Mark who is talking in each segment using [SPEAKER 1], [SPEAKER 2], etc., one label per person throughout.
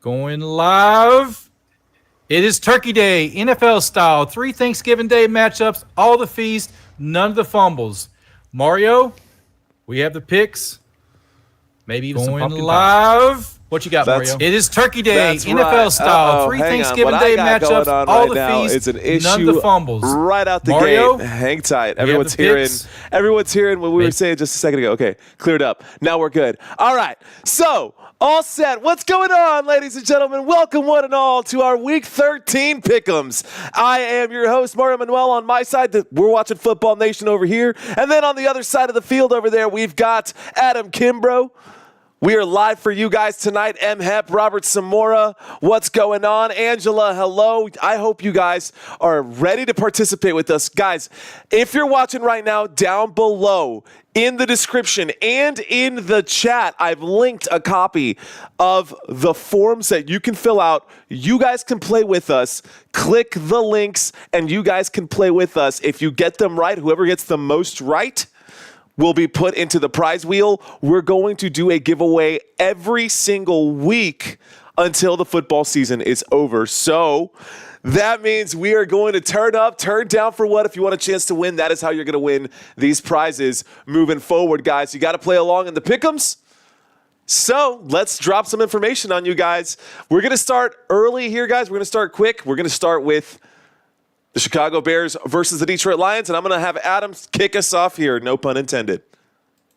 [SPEAKER 1] Going live. It is Turkey Day, NFL style. 3 Thanksgiving Day matchups, all the feast, none of the fumbles. Mario, we have the picks. Maybe even some pumpkin live. What you got, Mario? It is Turkey Day, NFL style. 3 Thanksgiving Day matchups, all the feast, none of the fumbles.
[SPEAKER 2] Right out the gate. Hang tight. Everyone's hearing what we were saying just a second ago. Okay, cleared up. Now we're good. All right. So, all set. What's going on, ladies and gentlemen? Welcome one and all to our Week 13 Pick'ems. I am your host, Mario Manuel. On my side, we're watching Football Nation over here. And then on the other side of the field over there, we've got Adam Kimbrough. We are live for you guys tonight. M. Hep, Robert Samora, what's going on? Angela, hello. I hope you guys are ready to participate with us. Guys, if you're watching right now, down below in the description and in the chat, I've linked a copy of the forms that you can fill out. You guys can play with us. Click the links and you guys can play with us. If you get them right, whoever gets the most right will be put into the prize wheel. We're going to do a giveaway every single week until the football season is over. So that means we are going to turn up, turn down for what? If you want a chance to win, that is how you're going to win these prizes moving forward, guys. You got to play along in the pick'ems. So let's drop some information on you guys. We're going to start early here, guys. We're going to start quick. We're going to start with the Chicago Bears versus the Detroit Lions, and I'm going to have Adam kick us off here. No pun intended.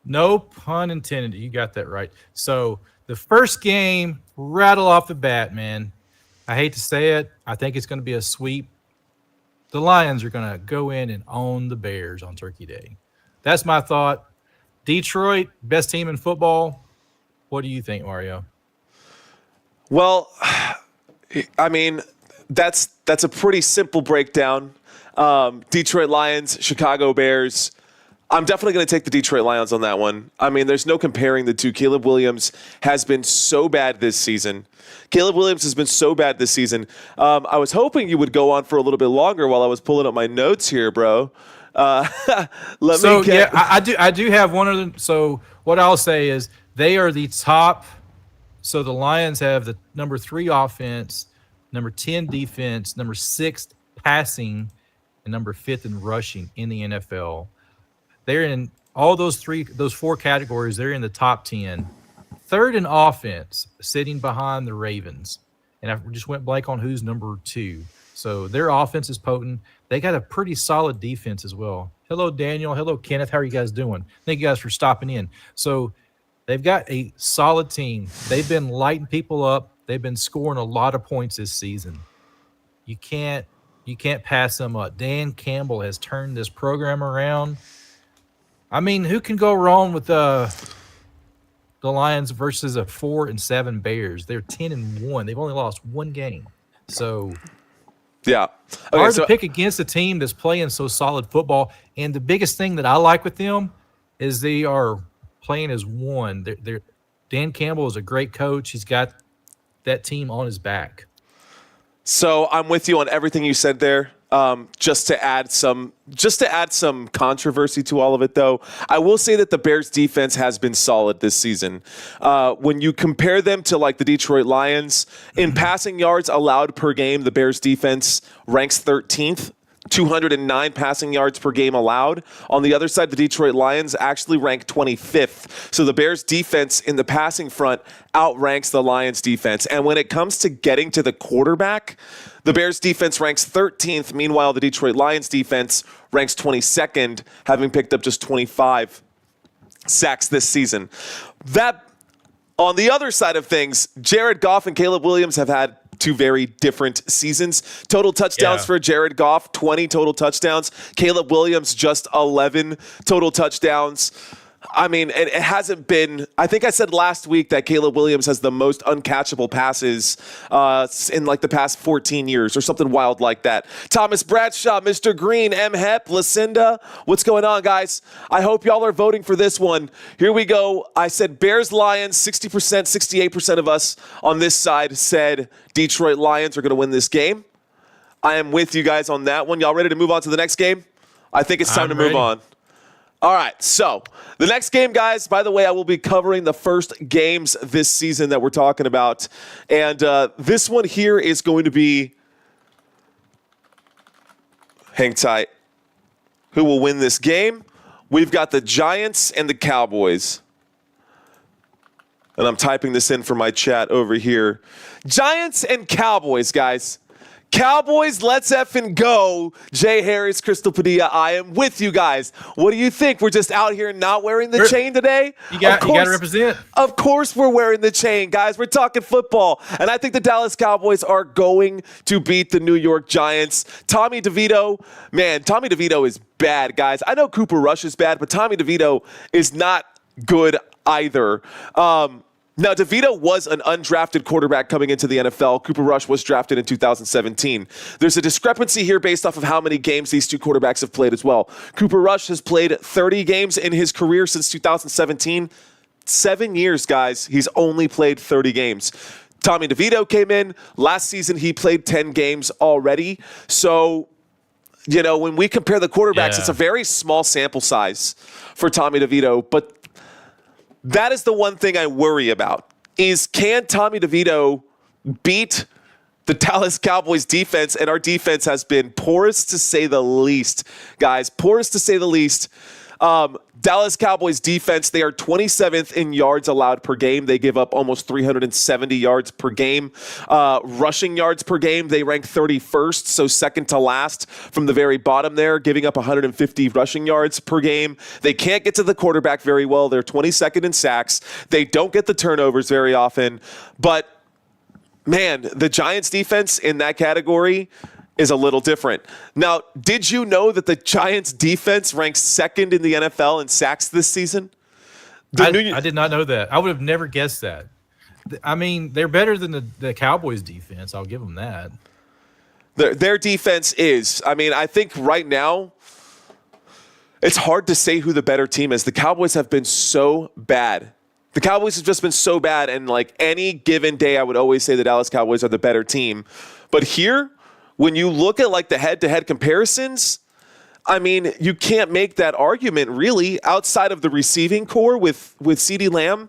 [SPEAKER 1] No pun intended. You got that right. So the first game, rattle off the bat, man. I hate to say it. I think it's going to be a sweep. The Lions are going to go in and own the Bears on Turkey Day. That's my thought. Detroit, best team in football. What do you think, Mario?
[SPEAKER 2] Well, I mean, that's a pretty simple breakdown. Detroit Lions, Chicago Bears. I'm definitely going to take the Detroit Lions on that one. I mean, there's no comparing the two. Caleb Williams has been so bad this season. I was hoping you would go on for a little bit longer while I was pulling up my notes here, bro.
[SPEAKER 1] I do have one of them. So what I'll say is they are the top. So the Lions have the number 3 offense, number 10 defense, number 6 passing, and number 5th in rushing in the NFL. They're in all those 4 categories. They're in the top 10. 3rd in offense, sitting behind the Ravens. And I just went blank on who's number 2. So their offense is potent. They got a pretty solid defense as well. Hello, Daniel. Hello, Kenneth. How are you guys doing? Thank you guys for stopping in. So they've got a solid team. They've been lighting people up. They've been scoring a lot of points this season. You can't pass them up. Dan Campbell has turned this program around. I mean, who can go wrong with the Lions versus a 4-7 Bears? They're 10-1. They've only lost 1 game. So
[SPEAKER 2] yeah,
[SPEAKER 1] hard to pick against a team that's playing so solid football. And the biggest thing that I like with them is they are playing as one. Dan Campbell is a great coach. He's got that team on his back.
[SPEAKER 2] So I'm with you on everything you said there. Just to add some controversy to all of it, though, I will say that the Bears defense has been solid this season. When you compare them to like the Detroit Lions in passing yards allowed per game, the Bears defense ranks 13th. 209 passing yards per game allowed. On the other side, the Detroit Lions actually rank 25th. So the Bears defense in the passing front outranks the Lions defense. And when it comes to getting to the quarterback, the Bears defense ranks 13th. Meanwhile, the Detroit Lions defense ranks 22nd, having picked up just 25 sacks this season. That, on the other side of things, Jared Goff and Caleb Williams have had 2 very different seasons. Total touchdowns for Jared Goff, 20 total touchdowns. Caleb Williams, just 11 total touchdowns. I mean, it hasn't been – I think I said last week that Caleb Williams has the most uncatchable passes in like the past 14 years or something wild like that. Thomas Bradshaw, Mr. Green, M. Hep, Lucinda. What's going on, guys? I hope y'all are voting for this one. Here we go. I said Bears-Lions, 60%, 68% of us on this side said Detroit Lions are going to win this game. I am with you guys on that one. Y'all ready to move on to the next game? I think it's time to move on. All right, so the next game, guys, by the way, I will be covering the first games this season that we're talking about. And this one here is going to be, hang tight, who will win this game? We've got the Giants and the Cowboys. And I'm typing this in for my chat over here. Giants and Cowboys, guys. Cowboys, let's effing go. Jay Harris, Crystal Padilla, I am with you guys. What do you think? We're just out here not wearing the chain today?
[SPEAKER 1] You got to represent.
[SPEAKER 2] Of course we're wearing the chain, guys. We're talking football. And I think the Dallas Cowboys are going to beat the New York Giants. Tommy DeVito, man, Tommy DeVito is bad, guys. I know Cooper Rush is bad, but Tommy DeVito is not good either. Now, DeVito was an undrafted quarterback coming into the NFL. Cooper Rush was drafted in 2017. There's a discrepancy here based off of how many games these two quarterbacks have played as well. Cooper Rush has played 30 games in his career since 2017. 7 years, guys. He's only played 30 games. Tommy DeVito came in. Last season, he played 10 games already. So, you know, when we compare the quarterbacks, it's a very small sample size for Tommy DeVito, but that is the one thing I worry about, is can Tommy DeVito beat the Dallas Cowboys defense? And our defense has been porous to say the least, guys. Porous to say the least. Dallas Cowboys defense, they are 27th in yards allowed per game. They give up almost 370 yards per game. Rushing yards per game, they rank 31st, so second to last from the very bottom there, giving up 150 rushing yards per game. They can't get to the quarterback very well. They're 22nd in sacks. They don't get the turnovers very often. But, man, the Giants defense in that category is a little different. Now, did you know that the Giants defense ranks second in the NFL in sacks this season?
[SPEAKER 1] I did not know that. I would have never guessed that. I mean, they're better than the Cowboys defense. I'll give them that.
[SPEAKER 2] Their defense is. I mean, I think right now it's hard to say who the better team is. The Cowboys have been so bad. The Cowboys have just been so bad, and like any given day, I would always say the Dallas Cowboys are the better team. But here, when you look at like the head-to-head comparisons, I mean, you can't make that argument really outside of the receiving core with CeeDee Lamb.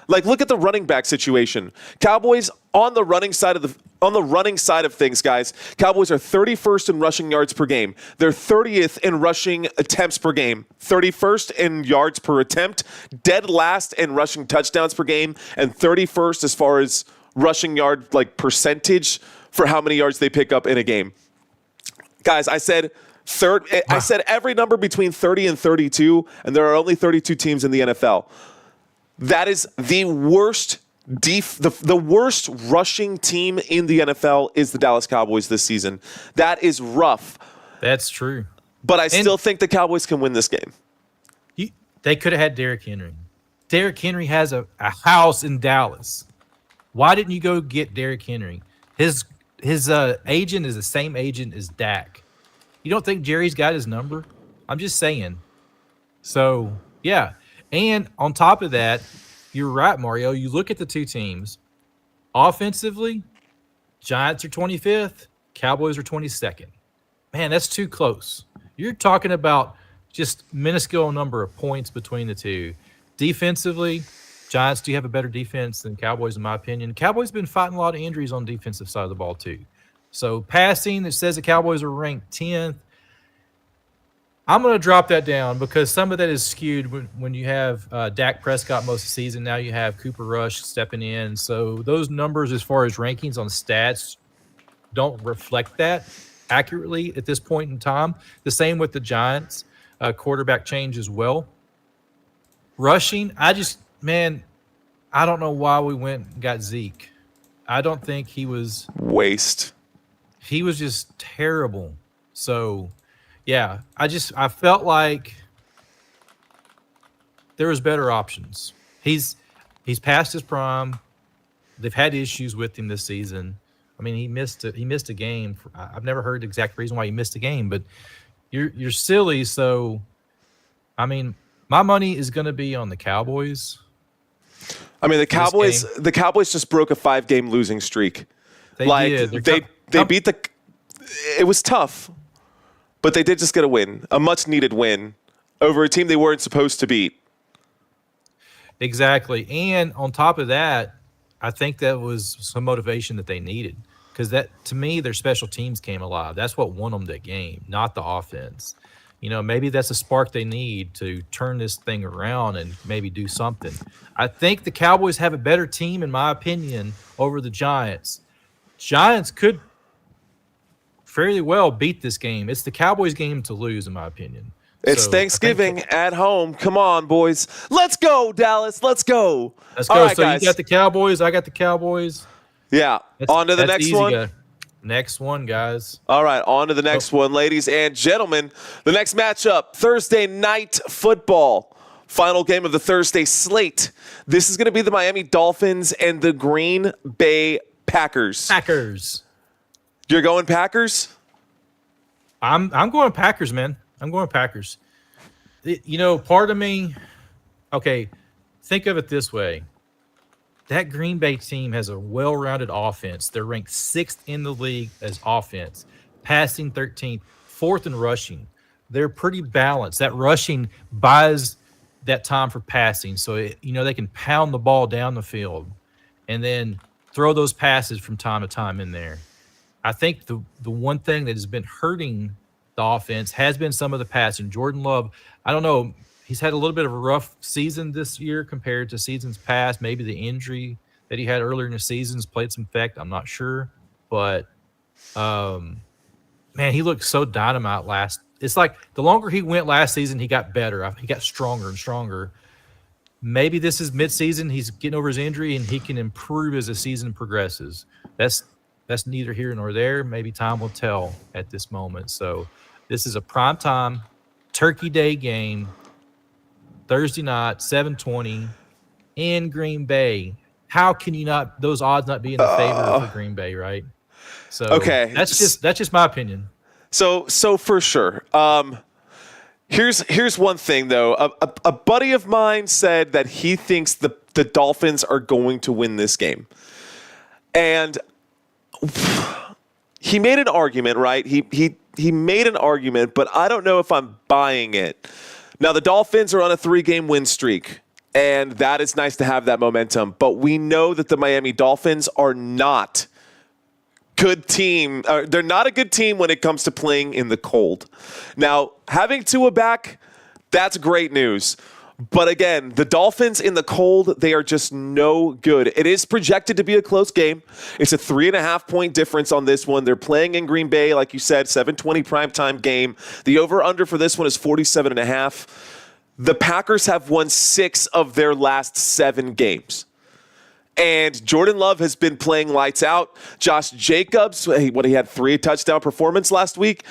[SPEAKER 2] Like, look at the running back situation. Cowboys on the running side of things, guys. Cowboys are 31st in rushing yards per game. They're 30th in rushing attempts per game. 31st in yards per attempt. Dead last in rushing touchdowns per game, and 31st as far as rushing yard like percentage for how many yards they pick up in a game. Guys, I said every number between 30 and 32, and there are only 32 teams in the NFL. That is the worst the worst rushing team in the NFL is the Dallas Cowboys this season. That is rough.
[SPEAKER 1] That's true.
[SPEAKER 2] But I still think the Cowboys can win this game.
[SPEAKER 1] They could have had Derrick Henry. Derrick Henry has a house in Dallas. Why didn't you go get Derrick Henry? His agent is the same agent as Dak. You don't think Jerry's got his number? I'm just saying. So, yeah. And on top of that, you're right, Mario. You look at the two teams. Offensively, Giants are 25th. Cowboys are 22nd. Man, that's too close. You're talking about just minuscule number of points between the two. Defensively, Giants do have a better defense than Cowboys, in my opinion. Cowboys been fighting a lot of injuries on the defensive side of the ball, too. So passing, it says the Cowboys are ranked 10th. I'm going to drop that down because some of that is skewed when you have Dak Prescott most of the season. Now you have Cooper Rush stepping in. So those numbers as far as rankings on stats don't reflect that accurately at this point in time. The same with the Giants. Quarterback change as well. Rushing, I don't know why we went and got Zeke. I don't think he was
[SPEAKER 2] waste.
[SPEAKER 1] He was just terrible. So, yeah, I felt like there was better options. He's past his prime. They've had issues with him this season. I mean, he missed a game. I've never heard the exact reason why he missed a game, but you're silly. So, I mean, my money is going to be on the Cowboys.
[SPEAKER 2] I mean, the Cowboys just broke a 5-game losing streak.
[SPEAKER 1] They did.
[SPEAKER 2] They beat it was tough, but they did just get a win, a much needed win over a team they weren't supposed to beat.
[SPEAKER 1] Exactly. And on top of that, I think that was some motivation that they needed, because that, to me, their special teams came alive. That's what won them that game, not the offense. Maybe that's a spark they need to turn this thing around and maybe do something. I think the Cowboys have a better team, in my opinion, over the Giants. Giants could fairly well beat this game. It's the Cowboys' game to lose, in my opinion.
[SPEAKER 2] It's Thanksgiving at home. Come on, boys. Let's go, Dallas. Let's go.
[SPEAKER 1] Let's go. All right, so guys. You got the Cowboys. I got the Cowboys.
[SPEAKER 2] Yeah. On to the next one.
[SPEAKER 1] Next one, guys.
[SPEAKER 2] All right. On to the next one, ladies and gentlemen. The next matchup, Thursday night football. Final game of the Thursday slate. This is going to be the Miami Dolphins and the Green Bay Packers.
[SPEAKER 1] Packers.
[SPEAKER 2] You're going Packers?
[SPEAKER 1] I'm going Packers, man. I'm going Packers. Part of me, okay, think of it this way. That Green Bay team has a well-rounded offense. They're ranked 6th in the league as offense, passing 13th, 4th in rushing. They're pretty balanced. That rushing buys that time for passing, so they can pound the ball down the field and then throw those passes from time to time in there. I think the one thing that has been hurting the offense has been some of the passing. Jordan Love, I don't know, he's had a little bit of a rough season this year compared to seasons past. Maybe the injury that he had earlier in the seasons played some effect. I'm not sure. But, man, he looked so dynamite It's like the longer he went last season, he got better. He got stronger and stronger. Maybe this is midseason. He's getting over his injury, and he can improve as the season progresses. That's neither here nor there. Maybe time will tell at this moment. So this is a primetime Turkey Day game, Thursday night, 7:20 in Green Bay. How can those odds not be in the favor for Green Bay, right? So
[SPEAKER 2] okay,
[SPEAKER 1] that's just my opinion.
[SPEAKER 2] So for sure. Here's one thing though. A buddy of mine said that he thinks the Dolphins are going to win this game, and he made an argument, right? He made an argument, but I don't know if I'm buying it. Now, the Dolphins are on a 3-game win streak, and that is nice to have that momentum. But we know that the Miami Dolphins are not good team. They're not a good team when it comes to playing in the cold. Now, having Tua back, that's great news. But again, the Dolphins in the cold, they are just no good. It is projected to be a close game. It's a 3.5-point difference on this one. They're playing in Green Bay, like you said, 7:20 primetime game. The over-under for this one is 47.5. The Packers have won 6 of their last 7 games. And Jordan Love has been playing lights out. Josh Jacobs, he had 3 touchdown performance last week.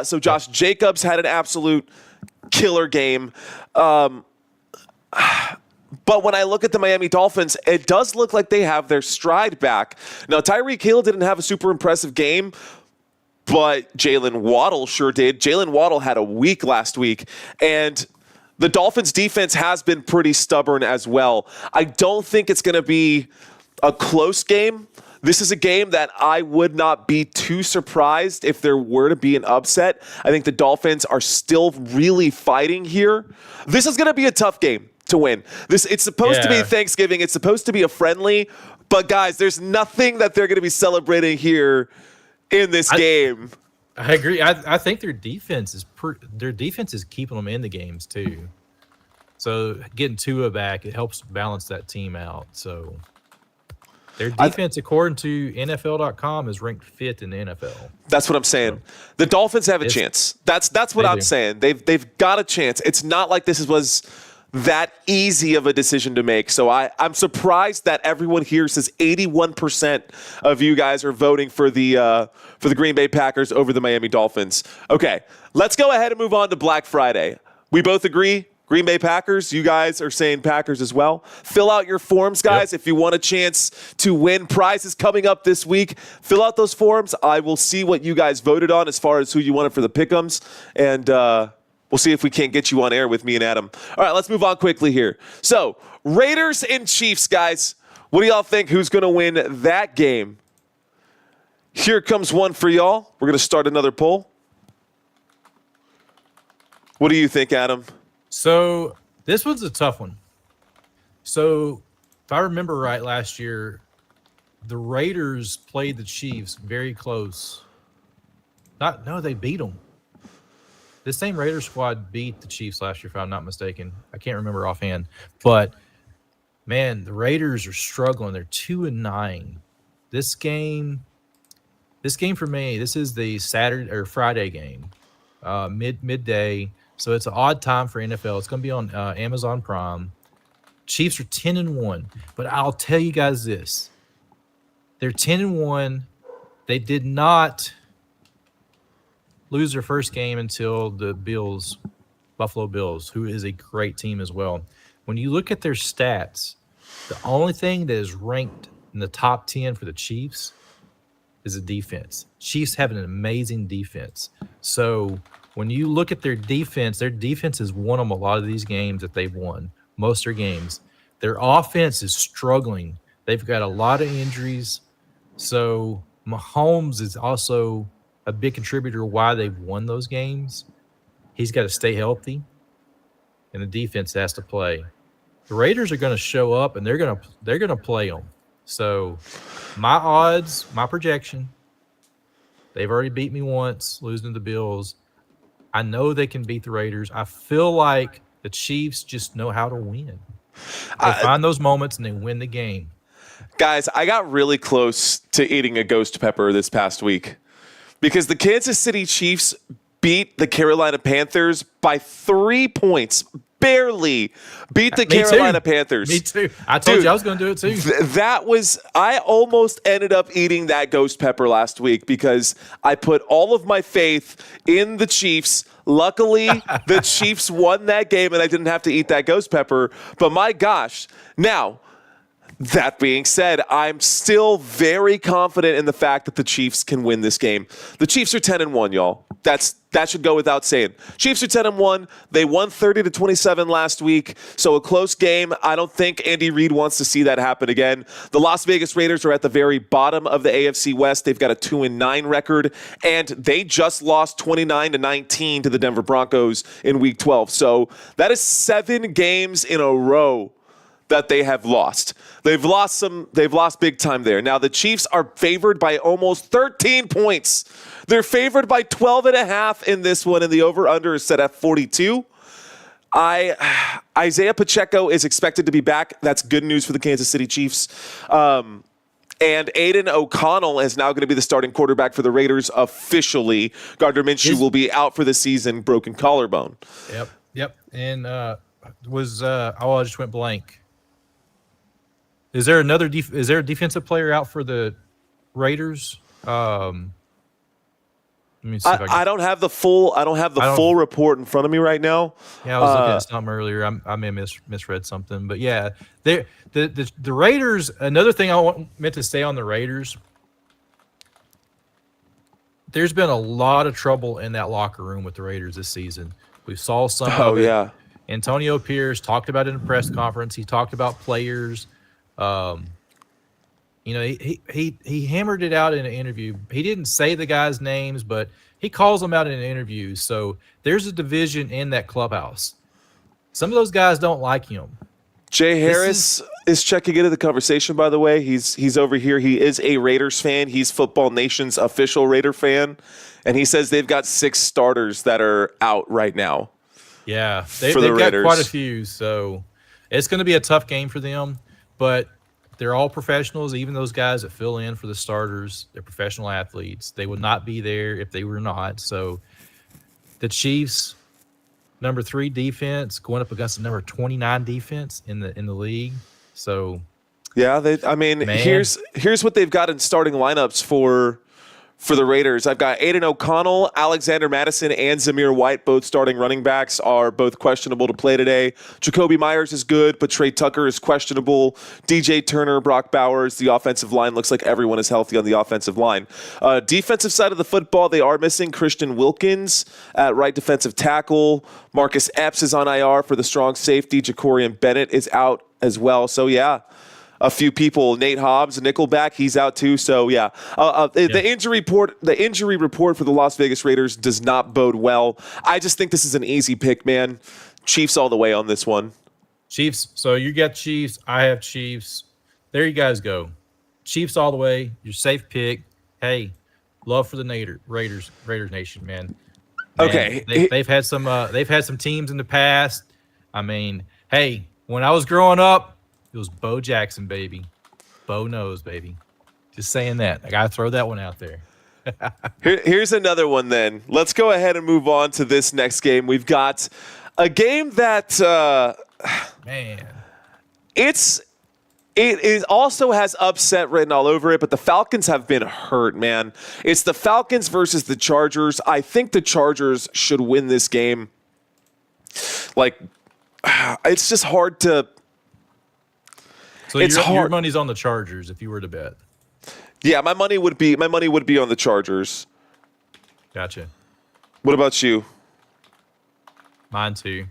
[SPEAKER 2] So Josh Jacobs had an absolute killer game. But when I look at the Miami Dolphins, it does look like they have their stride back. Now, Tyreek Hill didn't have a super impressive game, but Jalen Waddle sure did. Jalen Waddle had a week last week, and the Dolphins' defense has been pretty stubborn as well. I don't think it's going to be a close game. This is a game that I would not be too surprised if there were to be an upset. I think the Dolphins are still really fighting here. This is going to be a tough game to win. It's supposed to be Thanksgiving. It's supposed to be a friendly. But, guys, there's nothing that they're going to be celebrating here in this game.
[SPEAKER 1] I agree. I think their defense is keeping them in the games, too. So getting Tua back, it helps balance that team out. So their defense, according to NFL.com, is ranked 5th in the NFL.
[SPEAKER 2] That's what I'm saying. The Dolphins have a chance. That's what I'm saying. They've got a chance. It's not like this was that easy of a decision to make. So I'm surprised that everyone here says 81% of you guys are voting for the Green Bay Packers over the Miami Dolphins. Okay, let's go ahead and move on to Black Friday. We both agree. Green Bay Packers, you guys are saying Packers as well. Fill out your forms, guys, if you want a chance to win prizes coming up this week. Fill out those forms. I will see what you guys voted on as far as who you wanted for the pick'ems, and we'll see if we can't get you on air with me and Adam. All right, let's move on quickly here. So, Raiders and Chiefs, guys. What do y'all think? Who's going to win that game? Here comes one for y'all. We're going to start another poll. What do you think, Adam?
[SPEAKER 1] So this one's a tough one. So if I remember right, last year, the Raiders played the Chiefs very close. They beat them. The same Raiders squad beat the Chiefs last year, if I'm not mistaken. I can't remember offhand. But, man, the Raiders are struggling. They're 2-9. This game for me, this is the Saturday or Friday game, midday. So it's an odd time for NFL. It's going to be on Amazon Prime. Chiefs are 10-1. But I'll tell you guys this. They're 10-1. They did not lose their first game until the Buffalo Bills, who is a great team as well. When you look at their stats, the only thing that is ranked in the top 10 for the Chiefs is the defense. Chiefs have an amazing defense. So when you look at their defense has won them a lot of these games that they've won, most of their games. Their offense is struggling. They've got a lot of injuries. So Mahomes is also a big contributor why they've won those games. He's got to stay healthy, and the defense has to play. The Raiders are going to show up, and they're going to play them. So my odds, my projection, they've already beat me once, losing to the Bills. I know they can beat the Raiders. I feel like the Chiefs just know how to win. They find those moments, and they win the game.
[SPEAKER 2] Guys, I got really close to eating a ghost pepper this past week because the Kansas City Chiefs beat the Carolina Panthers by 3 points. Barely beat the Carolina Panthers.
[SPEAKER 1] Me too. I told you I was going to do it too.
[SPEAKER 2] I almost ended up eating that ghost pepper last week because I put all of my faith in the Chiefs. Luckily, the Chiefs won that game and I didn't have to eat that ghost pepper. But my gosh. Now, that being said, I'm still very confident in the fact that the Chiefs can win this game. The Chiefs are 10-1, y'all. That should go without saying. Chiefs are 10-1. They won 30-27 last week, so a close game. I don't think Andy Reid wants to see that happen again. The Las Vegas Raiders are at the very bottom of the AFC West. They've got a 2-9 record, and they just lost 29-19 to the Denver Broncos in Week 12. So that is 7 games in a row that they have lost. They've lost big time there. Now the Chiefs are favored by almost 13 points. They're favored by 12.5 in this one, and the over-under is set at 42. Isaiah Pacheco is expected to be back. That's good news for the Kansas City Chiefs. And Aiden O'Connell is now going to be the starting quarterback for the Raiders officially. Gardner Minshew will be out for the season, broken collarbone.
[SPEAKER 1] Yep. And I just went blank. Is there a defensive player out for the Raiders? Let me see if
[SPEAKER 2] I don't have the full full report in front of me right now.
[SPEAKER 1] Yeah, I was looking at something earlier. I may have misread something, but yeah, the Raiders. Another thing meant to say on the Raiders. There's been a lot of trouble in that locker room with the Raiders this season. We saw some of it. Yeah. Antonio Pierce talked about it in a press conference. He talked about players. He hammered it out in an interview. He didn't say the guys' names, but he calls them out in an interview. So there's a division in that clubhouse. Some of those guys don't like him.
[SPEAKER 2] Jay Harris is checking into the conversation, by the way. He's over here. He is a Raiders fan. He's Football Nation's official Raider fan. And he says they've got 6 starters that are out right now.
[SPEAKER 1] Yeah, they've got quite a few. So it's going to be a tough game for them. But they're all professionals, even those guys that fill in for the starters. They're professional athletes. They would not be there if they were not. So the Chiefs, number 3 defense, going up against the number 29 defense in the league. So
[SPEAKER 2] yeah, here's what they've got in starting lineups for the Raiders. I've got Aiden O'Connell, Alexander Madison, and Zamir White. Both starting running backs are both questionable to play today. Jacoby Myers is good, but Trey Tucker is questionable. DJ Turner, Brock Bowers. The offensive line looks like everyone is healthy on the offensive line. Defensive side of the football, they are missing Christian Wilkins at right defensive tackle. Marcus Epps is on IR for the strong safety. Jacorian Bennett is out as well. So, yeah. A few people, Nate Hobbs, Nickelback, he's out too. So yeah, the injury report for the Las Vegas Raiders does not bode well. I just think this is an easy pick, man. Chiefs all the way on this one.
[SPEAKER 1] Chiefs. So you got Chiefs. I have Chiefs. There you guys go. Chiefs all the way. Your safe pick. Hey, love for the Raiders Nation, man.
[SPEAKER 2] Okay.
[SPEAKER 1] They've had some teams in the past. I mean, hey, when I was growing up, it was Bo Jackson, baby. Bo knows, baby. Just saying that. I gotta throw that one out there.
[SPEAKER 2] Here's another one then. Let's go ahead and move on to this next game. We've got a game that
[SPEAKER 1] man.
[SPEAKER 2] It also has upset written all over it, but the Falcons have been hurt, man. It's the Falcons versus the Chargers. I think the Chargers should win this game. Like, it's just hard to.
[SPEAKER 1] So your money's on the Chargers if you were to bet.
[SPEAKER 2] Yeah, my money would be on the Chargers.
[SPEAKER 1] Gotcha.
[SPEAKER 2] What about you?
[SPEAKER 1] Mine too.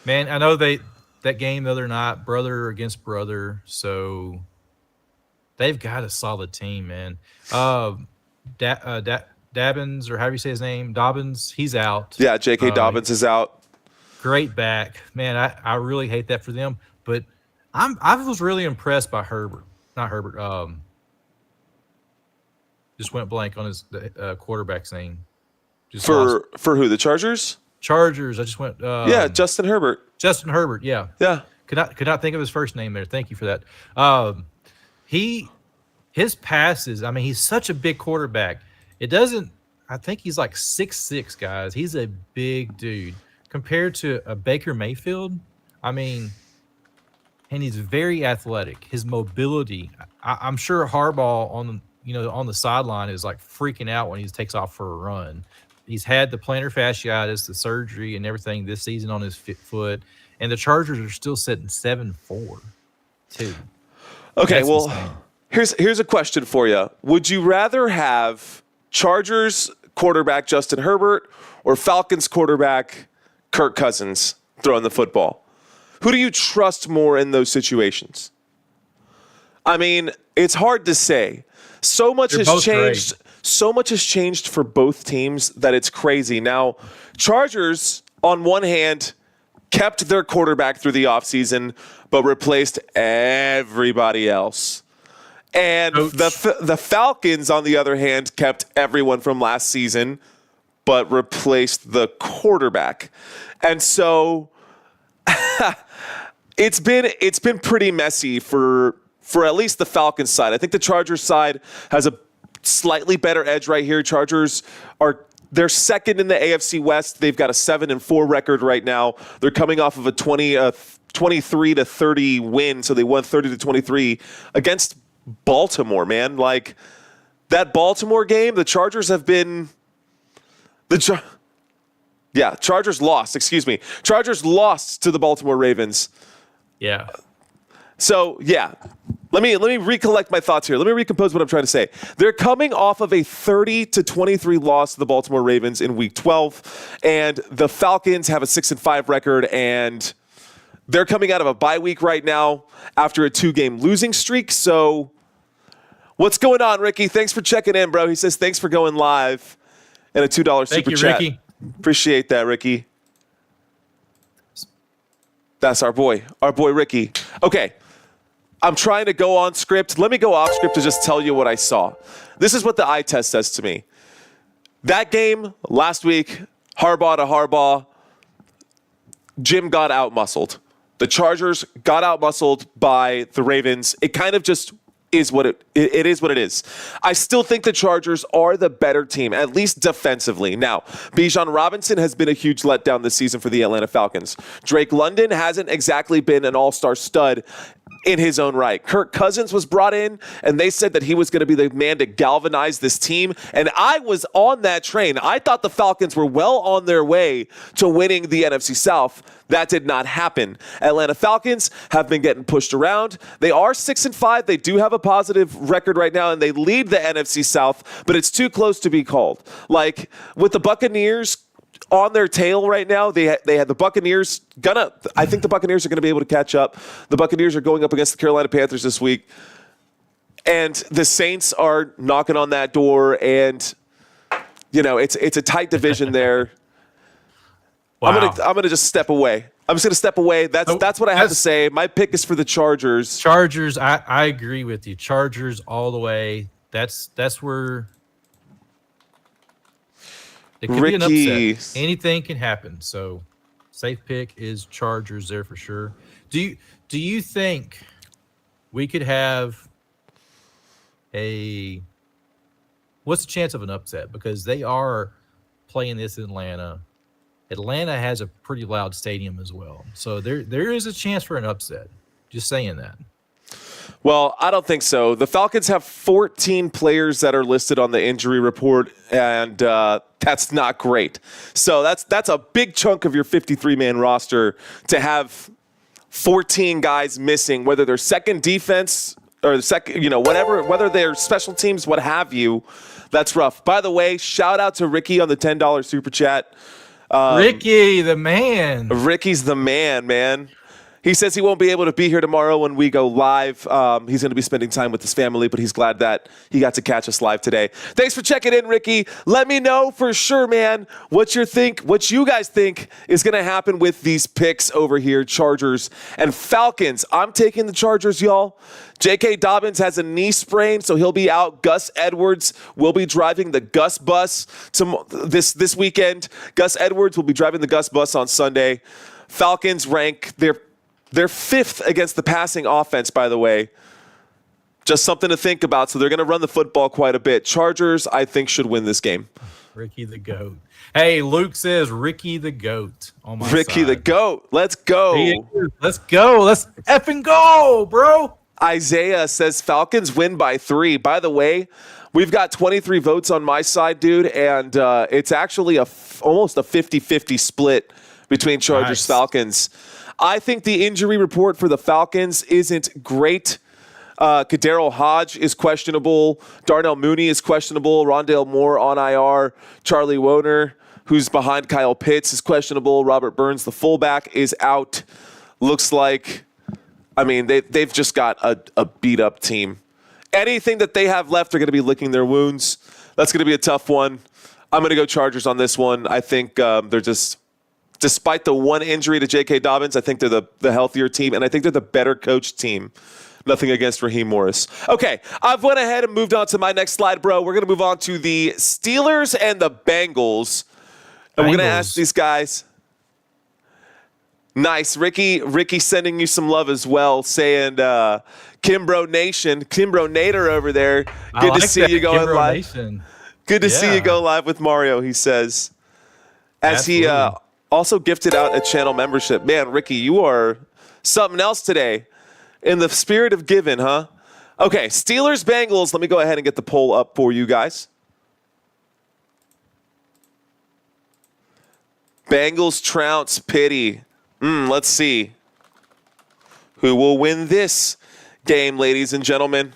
[SPEAKER 1] Man, I know that game the other night, brother against brother, so they've got a solid team, man. Dobbins, or however you say his name, Dobbins, he's out.
[SPEAKER 2] Yeah, J.K. Dobbins is out.
[SPEAKER 1] Great back, man. I really hate that for them, but I was really impressed by Herbert. Not Herbert. Just went blank on his quarterback's name.
[SPEAKER 2] For who? The Chargers?
[SPEAKER 1] Chargers. I just went.
[SPEAKER 2] Yeah, Justin Herbert.
[SPEAKER 1] Justin Herbert. Yeah.
[SPEAKER 2] Yeah.
[SPEAKER 1] Could not think of his first name there. Thank you for that. His passes. I mean, he's such a big quarterback. It doesn't. I think he's like 6'6", guys. He's a big dude compared to a Baker Mayfield. I mean, and he's very athletic. His mobility. I'm sure Harbaugh on the sideline is like freaking out when he takes off for a run. He's had the plantar fasciitis, the surgery, and everything this season on his foot, and the Chargers are still sitting 7-4, too.
[SPEAKER 2] Okay,
[SPEAKER 1] That's
[SPEAKER 2] well,
[SPEAKER 1] insane.
[SPEAKER 2] here's a question for you. Would you rather have Chargers quarterback Justin Herbert or Falcons quarterback Kirk Cousins throwing the football? Who do you trust more in those situations? I mean, it's hard to say. So much has changed.
[SPEAKER 1] Great.
[SPEAKER 2] So much has changed for both teams that it's crazy. Now, Chargers, on one hand, kept their quarterback through the offseason, but replaced everybody else. And the Falcons, on the other hand, kept everyone from last season, but replaced the quarterback. And so it's been pretty messy for at least the Falcons side. I think the Chargers side has a slightly better edge right here. Chargers they're second in the AFC West. They've got a 7-4 record right now. They're coming off of a 23-30 win, so they won 30-23 against Baltimore, man. Like, that Baltimore game, the Chargers have been Chargers lost, excuse me. Chargers lost to the Baltimore Ravens.
[SPEAKER 1] Yeah.
[SPEAKER 2] So, yeah. Let me recollect my thoughts here. Let me recompose what I'm trying to say. They're coming off of a 30-23 loss to the Baltimore Ravens in Week 12, and the Falcons have a 6-5 record, and they're coming out of a bye week right now after a 2-game losing streak. So, what's going on, Ricky? Thanks for checking in, bro. He says thanks for going live and a $2 super chat.
[SPEAKER 1] Thank you, Ricky.
[SPEAKER 2] Appreciate that, Ricky. That's our boy Ricky. Okay. I'm trying to go on script. Let me go off script to just tell you what I saw. This is what the eye test says to me. That game last week, Harbaugh to Harbaugh, Jim got out-muscled. The Chargers got out-muscled by the Ravens. It kind of just is what it is what it is. I still think the Chargers are the better team, at least defensively. Now, Bijan Robinson has been a huge letdown this season for the Atlanta Falcons. Drake London hasn't exactly been an all-star stud in his own right. Kirk Cousins was brought in, and they said that he was going to be the man to galvanize this team, and I was on that train. I thought the Falcons were well on their way to winning the NFC South. That did not happen. Atlanta Falcons have been getting pushed around. They are 6-5. They do have a positive record right now, and they lead the NFC South, but it's too close to be called. Like, with the Buccaneers on their tail right now, they had the Buccaneers I think the Buccaneers are going to be able to catch up. The Buccaneers are going up against the Carolina Panthers this week, and the Saints are knocking on that door, and it's a tight division there.
[SPEAKER 1] Wow.
[SPEAKER 2] I'm gonna just step away. I'm just gonna step away. That's what I have to say. My pick is for the Chargers.
[SPEAKER 1] Chargers. I agree with you. Chargers all the way. That's where it could be an upset. Anything can happen. So safe pick is Chargers there for sure. Do you think we could have what's the chance of an upset? Because they are playing this in Atlanta. Atlanta has a pretty loud stadium as well. So there is a chance for an upset. Just saying that.
[SPEAKER 2] Well, I don't think so. The Falcons have 14 players that are listed on the injury report, and that's not great. So that's a big chunk of your 53-man roster to have 14 guys missing, whether they're second defense or second, whatever, whether they're special teams, what have you. That's rough. By the way, shout out to Ricky on the $10 super chat.
[SPEAKER 1] Ricky, the man.
[SPEAKER 2] Ricky's the man. He says he won't be able to be here tomorrow when we go live. He's going to be spending time with his family, but he's glad that he got to catch us live today. Thanks for checking in, Ricky. Let me know for sure, man, what you guys think is going to happen with these picks over here, Chargers and Falcons. I'm taking the Chargers, y'all. J.K. Dobbins has a knee sprain, so he'll be out. Gus Edwards will be driving the Gus bus this weekend. Gus Edwards will be driving the Gus bus on Sunday. Falcons rank they're fifth against the passing offense, by the way. Just something to think about. So they're going to run the football quite a bit. Chargers, I think, should win this game.
[SPEAKER 1] Ricky the GOAT. Hey, Luke says Ricky the GOAT on my side.
[SPEAKER 2] Ricky the GOAT. Let's go.
[SPEAKER 1] Let's go. Let's effing go, bro.
[SPEAKER 2] Isaiah says Falcons win by 3. By the way, we've got 23 votes on my side, dude, and it's actually almost a 50-50 split between Chargers, Falcons. I think the injury report for the Falcons isn't great. Kadero Hodge is questionable. Darnell Mooney is questionable. Rondale Moore on IR. Charlie Woerner, who's behind Kyle Pitts, is questionable. Robert Burns, the fullback, is out. Looks like, they've just got a beat-up team. Anything that they have left are going to be licking their wounds. That's going to be a tough one. I'm going to go Chargers on this one. I think they're just... Despite the one injury to J.K. Dobbins, I think they're the healthier team, and I think they're the better coached team. Nothing against Raheem Morris. Okay, I've went ahead and moved on to my next slide, bro. We're going to move on to the Steelers and the Bengals. And we're going to ask these guys. Nice. Ricky sending you some love as well, saying Kimbro Nation, Kimbro Nader over there. Good to see you going live. Nation. Good to see you go live with Mario, he says. As he also gifted out a channel membership. Man, Ricky, you are something else today. In the spirit of giving, huh? Okay, Steelers, Bengals. Let me go ahead and get the poll up for you guys. Bengals trounce pity. Let's see. Who will win this game, ladies and gentlemen?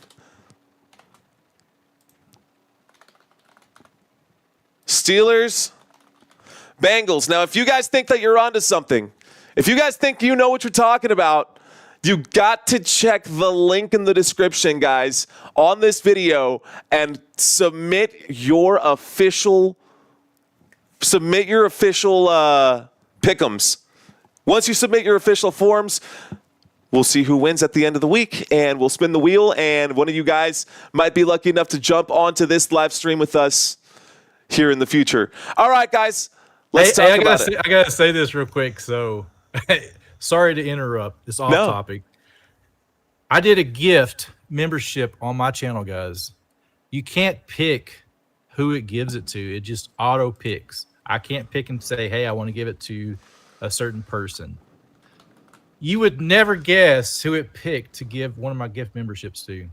[SPEAKER 2] Steelers, Bengals. Now, if you guys think that you're onto something, if you guys think you know what you're talking about, you got to check the link in the description, guys, on this video and submit your official pick'ems. Once you submit your official forms, we'll see who wins at the end of the week, and we'll spin the wheel, and one of you guys might be lucky enough to jump onto this live stream with us here in the future. All right, guys. Let's talk about it.
[SPEAKER 1] I got to say this real quick. So, sorry to interrupt. It's off topic. I did a gift membership on my channel, guys. You can't pick who it gives it to. It just auto picks. I can't pick and say, hey, I want to give it to a certain person. You would never guess who it picked to give one of my gift memberships to.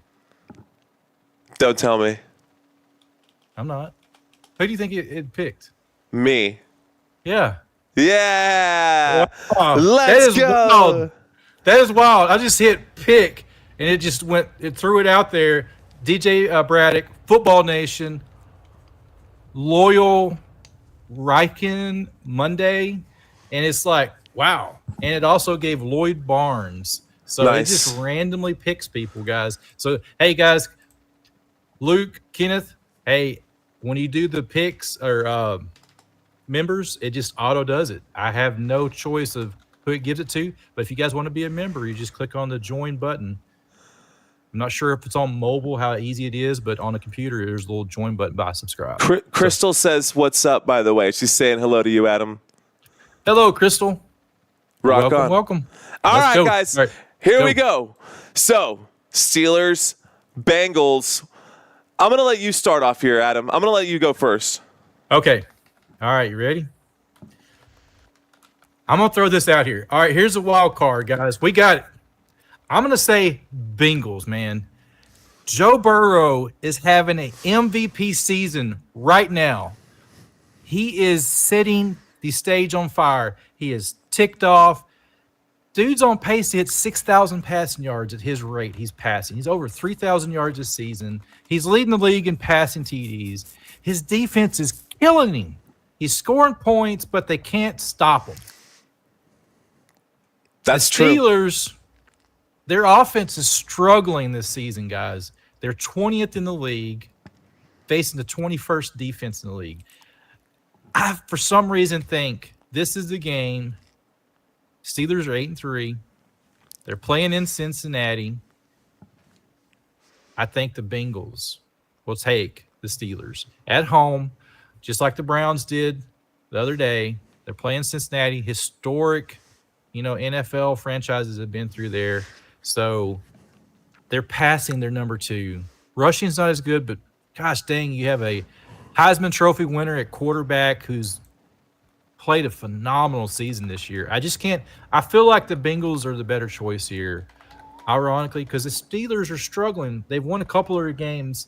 [SPEAKER 2] Don't tell me.
[SPEAKER 1] I'm not. Who do you think it picked?
[SPEAKER 2] Me.
[SPEAKER 1] Yeah.
[SPEAKER 2] Yeah.
[SPEAKER 1] Wow.
[SPEAKER 2] Let's go.
[SPEAKER 1] Wild. That is wild. I just hit pick, and it just went. It threw it out there. DJ Braddock, Football Nation, Loyal, Riken, Monday, and it's like, wow. And it also gave Lloyd Barnes. So It just randomly picks people, guys. So, hey, guys, Luke, Kenneth, hey, when you do the picks or members, it just auto does it. I have no choice of who it gives it to. But if you guys want to be a member, you just click on the join button. I'm not sure if it's on mobile, how easy it is, but on a computer, there's a little join button by subscribe.
[SPEAKER 2] Crystal says, what's up, by the way? She's saying hello to you, Adam.
[SPEAKER 1] Hello, Crystal.
[SPEAKER 2] Rock on.
[SPEAKER 1] Welcome.
[SPEAKER 2] All
[SPEAKER 1] Let's
[SPEAKER 2] right,
[SPEAKER 1] go.
[SPEAKER 2] guys.
[SPEAKER 1] All right,
[SPEAKER 2] Here we go. So, Steelers, Bengals. I'm going to let you start off here, Adam. I'm going to let you go first.
[SPEAKER 1] Okay. All right, you ready? I'm going to throw this out here. All right, here's a wild card, guys. We got it. I'm going to say Bengals, man. Joe Burrow is having an MVP season right now. He is setting the stage on fire. He is ticked off. Dude's on pace to hit 6,000 passing yards at his rate he's passing. He's over 3,000 yards this season. He's leading the league in passing TDs. His defense is killing him. He's scoring points, but they can't stop him.
[SPEAKER 2] That's
[SPEAKER 1] the Steelers, their offense is struggling this season, guys. They're 20th in the league, facing the 21st defense in the league. I, for some reason, think this is the game. Steelers are 8-3. They're playing in Cincinnati. I think the Bengals will take the Steelers at home, just like the Browns did the other day. They're playing Cincinnati. Historic, NFL franchises have been through there. So they're passing their number 2. Rushing's not as good, but gosh dang, you have a Heisman Trophy winner at quarterback who's played a phenomenal season this year. I feel like the Bengals are the better choice here, ironically, because the Steelers are struggling. They've won a couple of games,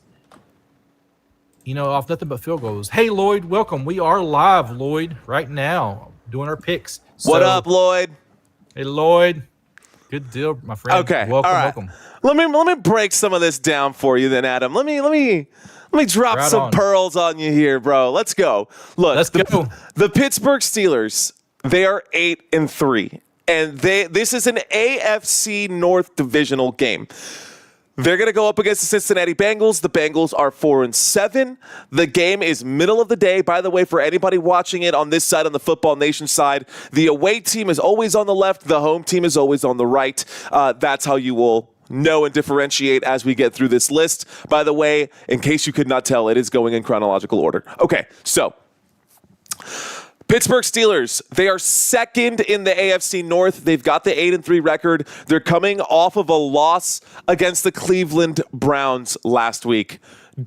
[SPEAKER 1] off nothing but field goals. Hey, Lloyd, welcome. We are live, Lloyd, right now, doing our picks.
[SPEAKER 2] What up, Lloyd?
[SPEAKER 1] Hey, Lloyd. Good deal, my friend.
[SPEAKER 2] Okay.
[SPEAKER 1] Welcome.
[SPEAKER 2] Let me break some of this down for you then, Adam. Let me drop some pearls on you here, bro. Let's go. Look, the Pittsburgh Steelers, they are 8-3. And this is an AFC North divisional game. They're going to go up against the Cincinnati Bengals. The Bengals are 4-7. The game is middle of the day. By the way, for anybody watching it on this side, on the Football Nation side, the away team is always on the left. The home team is always on the right. That's how you will know and differentiate as we get through this list. By the way, in case you could not tell, it is going in chronological order. Okay, so Pittsburgh Steelers, they are second in the AFC North. They've got the 8-3 record. They're coming off of a loss against the Cleveland Browns last week.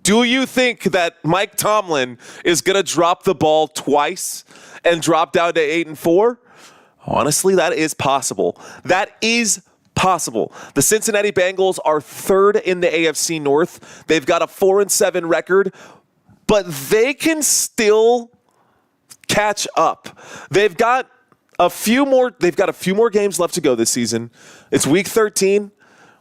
[SPEAKER 2] Do you think that Mike Tomlin is going to drop the ball twice and drop down to 8-4? Honestly, that is possible. That is possible. The Cincinnati Bengals are third in the AFC North. They've got a 4-7 record, but they can still catch up. They've got a few more games left to go this season. It's week 13.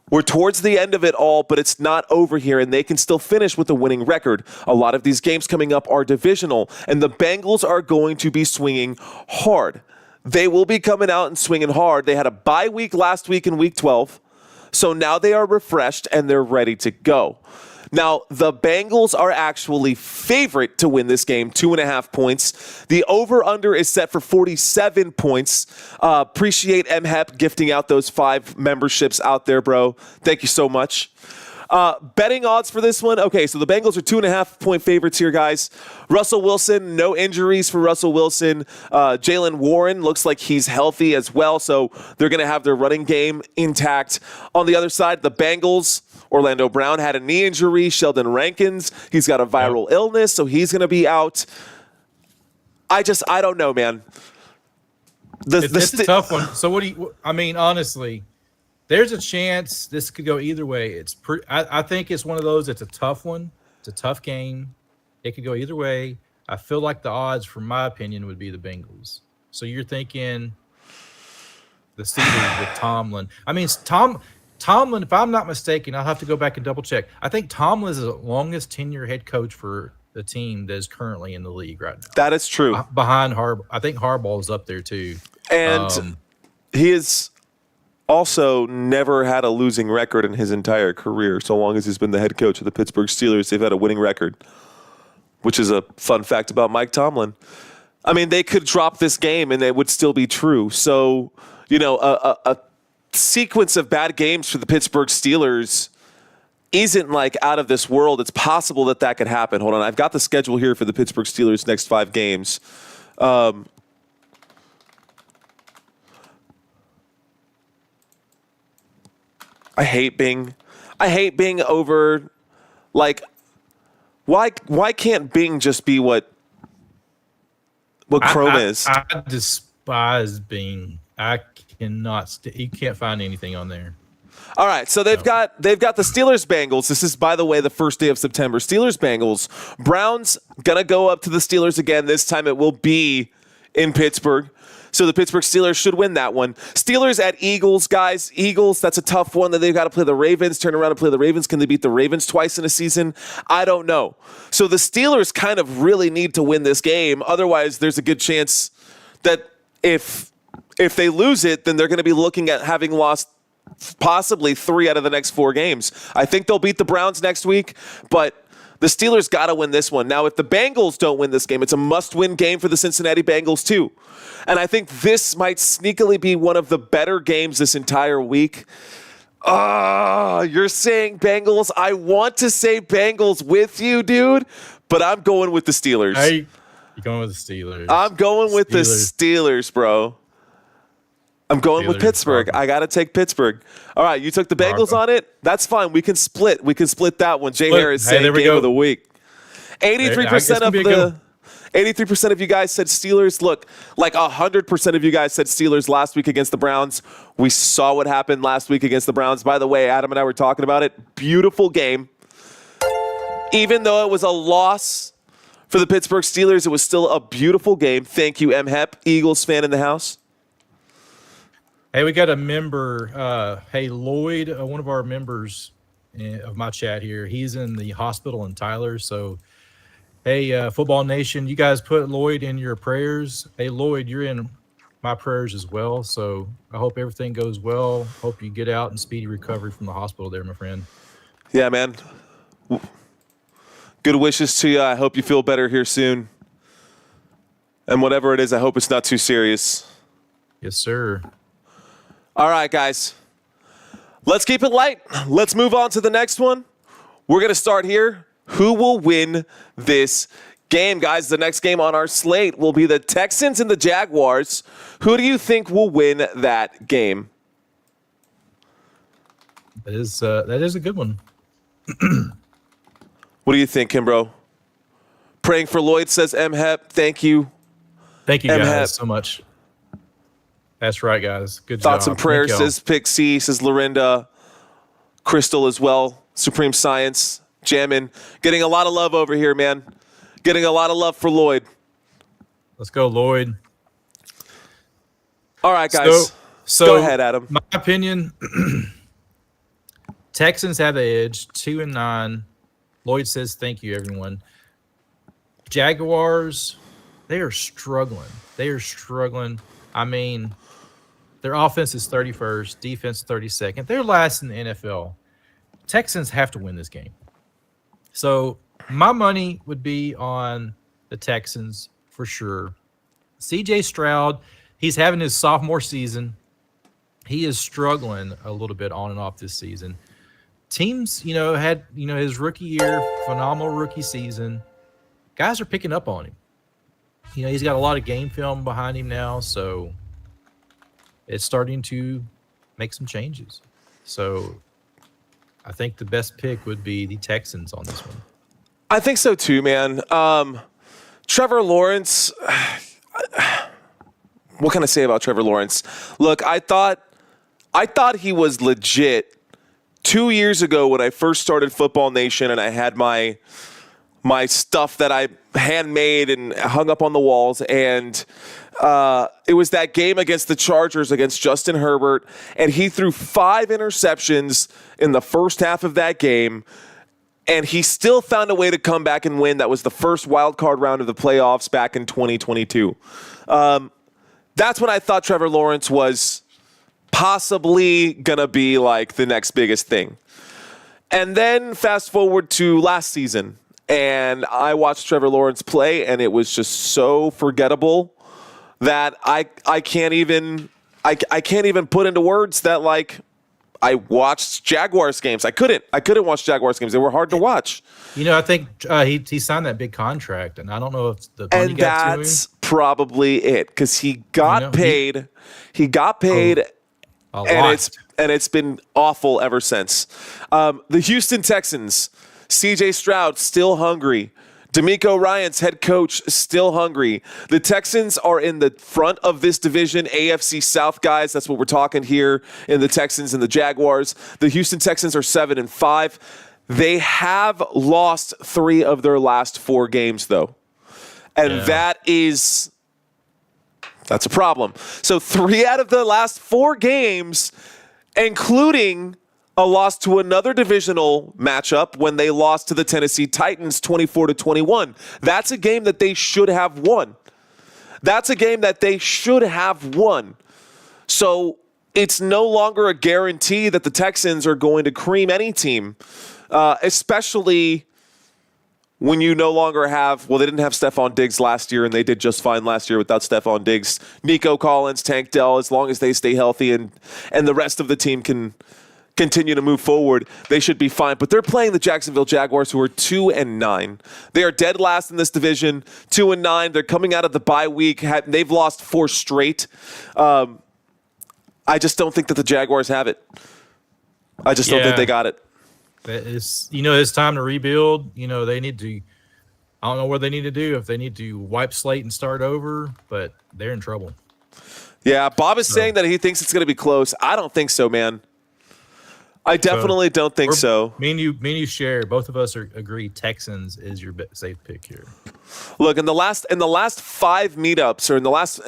[SPEAKER 2] We're towards the end of it all, but it's not over here, and they can still finish with a winning record. A lot of these games coming up are divisional, and the Bengals are going to be swinging hard. They will be coming out and swinging hard. They had a bye week last week in week 12, so now they are refreshed and they're ready to go. Now, the Bengals are actually favorite to win this game, 2.5 points. The over-under is set for 47 points. Appreciate MHEP gifting out those 5 memberships out there, bro. Thank you so much. Betting odds for this one. Okay, so the Bengals are 2.5 point favorites here, guys. Russell Wilson, no injuries for Russell Wilson. Jaylen Warren looks like he's healthy as well, so they're going to have their running game intact. On the other side, the Bengals, Orlando Brown had a knee injury. Sheldon Rankins, he's got a viral illness, so he's going to be out. I don't know, man.
[SPEAKER 1] It's a tough one. So honestly, there's a chance this could go either way. I think it's one of those. It's a tough one. It's a tough game. It could go either way. I feel like the odds, from my opinion, would be the Bengals. So you're thinking the Steelers with Tomlin. I mean, Tomlin, if I'm not mistaken, I'll have to go back and double check. I think Tomlin is the longest tenure head coach for the team that is currently in the league right now.
[SPEAKER 2] That is true.
[SPEAKER 1] Behind Harbaugh, I think Harbaugh is up there too.
[SPEAKER 2] And he is also never had a losing record in his entire career. So long as he's been the head coach of the Pittsburgh Steelers, they've had a winning record, which is a fun fact about Mike Tomlin. I mean, they could drop this game and it would still be true. So, a sequence of bad games for the Pittsburgh Steelers isn't like out of this world. It's possible that could happen. Hold on. I've got the schedule here for the Pittsburgh Steelers' next 5 games. I hate Bing over, like, why can't Bing just be what Chrome is?
[SPEAKER 1] I despise Bing. I cannot. You can't find anything on there.
[SPEAKER 2] All right, so they've got the Steelers Bengals. This is, by the way, the first day of September. Steelers Bengals. Browns gonna go up to the Steelers again. This time it will be in Pittsburgh. So the Pittsburgh Steelers should win that one. Steelers at Eagles, guys. Eagles, that's a tough one that they've got to play the Ravens, turn around and play the Ravens. Can they beat the Ravens twice in a season? I don't know. So the Steelers kind of really need to win this game. Otherwise, there's a good chance that if they lose it, then they're going to be looking at having lost possibly 3 out of the next 4 games. I think they'll beat the Browns next week, but the Steelers got to win this one. Now, if the Bengals don't win this game, it's a must-win game for the Cincinnati Bengals too. And I think this might sneakily be one of the better games this entire week. You're saying Bengals? I want to say Bengals with you, dude, but I'm going with the Steelers.
[SPEAKER 1] Hey, you're going with the Steelers.
[SPEAKER 2] I'm going with the Steelers, bro. I'm going with Pittsburgh. I got to take Pittsburgh. All right, you took the Bengals on it? That's fine. We can split. That one. Jay Harris saying game of the week. 83% of you guys said Steelers. Look, like 100% of you guys said Steelers last week against the Browns. We saw what happened last week against the Browns. By the way, Adam and I were talking about it. Beautiful game. Even though it was a loss for the Pittsburgh Steelers, it was still a beautiful game. Thank you, M. Hep, Eagles fan in the house.
[SPEAKER 1] Hey, we got a member. Hey, Lloyd, one of our members of my chat here. He's in the hospital in Tyler. So, hey, Football Nation, you guys put Lloyd in your prayers. Hey, Lloyd, you're in my prayers as well. So I hope everything goes well. Hope you get out in speedy recovery from the hospital there, my friend.
[SPEAKER 2] Yeah, man. Good wishes to you. I hope you feel better here soon. And whatever it is, I hope it's not too serious.
[SPEAKER 1] Yes, sir.
[SPEAKER 2] All right, guys. Let's keep it light. Let's move on to the next one. We're going to start here. Who will win this game, guys? The next game on our slate will be the Texans and the Jaguars. Who do you think will win that game?
[SPEAKER 1] That is a good one.
[SPEAKER 2] What do you think, Kimbro? Praying for Lloyd, says M. Hep. Thank you.
[SPEAKER 1] Thank you, guys, so much. That's right, guys. Good job.
[SPEAKER 2] Thoughts and prayers, says Pick C, says Lorinda. Crystal as well. Supreme Science. Jamming. Getting a lot of love over here, man. Getting a lot of love for Lloyd.
[SPEAKER 1] Let's go, Lloyd.
[SPEAKER 2] All right, guys.
[SPEAKER 1] So
[SPEAKER 2] go ahead, Adam.
[SPEAKER 1] My opinion, Texans have the edge, 2-9. Lloyd says thank you, everyone. Jaguars, they are struggling. I mean, their offense is 31st, defense 32nd. They're last in the NFL. Texans have to win this game. So my money would be on the Texans for sure. CJ Stroud, he's having his sophomore season. He is struggling a little bit on and off this season. Teams, had, his rookie year, phenomenal rookie season. Guys are picking up on him. He's got a lot of game film behind him now, so it's starting to make some changes. So I think the best pick would be the Texans on this one.
[SPEAKER 2] I think so too, man. Trevor Lawrence, what can I say about Trevor Lawrence? Look, I thought he was legit 2 years ago when I first started Football Nation and I had my stuff that I handmade and hung up on the walls. And it was that game against the Chargers against Justin Herbert. And he threw 5 interceptions in the first half of that game. And he still found a way to come back and win. That was the first wild card round of the playoffs back in 2022. That's when I thought Trevor Lawrence was possibly going to be like the next biggest thing. And then fast forward to last season. And I watched Trevor Lawrence play, and it was just so forgettable that I can't even put into words that, like, I watched Jaguars games. I couldn't watch Jaguars games. They were hard to watch.
[SPEAKER 1] I think he signed that big contract, and I don't know if the money
[SPEAKER 2] and
[SPEAKER 1] got to him.
[SPEAKER 2] That's probably it, because he got paid. He got paid, and it's been awful ever since. The Houston Texans, C.J. Stroud still hungry. DeMeco Ryans, head coach, still hungry. The Texans are in the front of this division, AFC South, guys. That's what we're talking here in the Texans and the Jaguars. The Houston Texans are 7-5. They have lost 3 of their last 4 games, though. And that's a problem. So 3 out of the last 4 games, including a loss to another divisional matchup when they lost to the Tennessee Titans 24-21. That's a game that they should have won. So it's no longer a guarantee that the Texans are going to cream any team, especially when you no longer have, they didn't have Stephon Diggs last year, and they did just fine last year without Stephon Diggs. Nico Collins, Tank Dell, as long as they stay healthy and the rest of the team can continue to move forward, they should be fine. But they're playing the Jacksonville Jaguars, who are 2-9. They are dead last in this division, 2-9. They're coming out of the bye week. They've lost 4 straight. I just don't think that the Jaguars have it. I just don't think they got it.
[SPEAKER 1] It's time to rebuild. They need to. I don't know what they need to do, if they need to wipe slate and start over, but they're in trouble. Yeah,
[SPEAKER 2] Bob is saying that he thinks it's going to be close. I don't think so, man. I definitely don't think so.
[SPEAKER 1] Me and you share. Both of us agree Texans is your safe pick here.
[SPEAKER 2] Look, in the last 5 meetups, or in the last,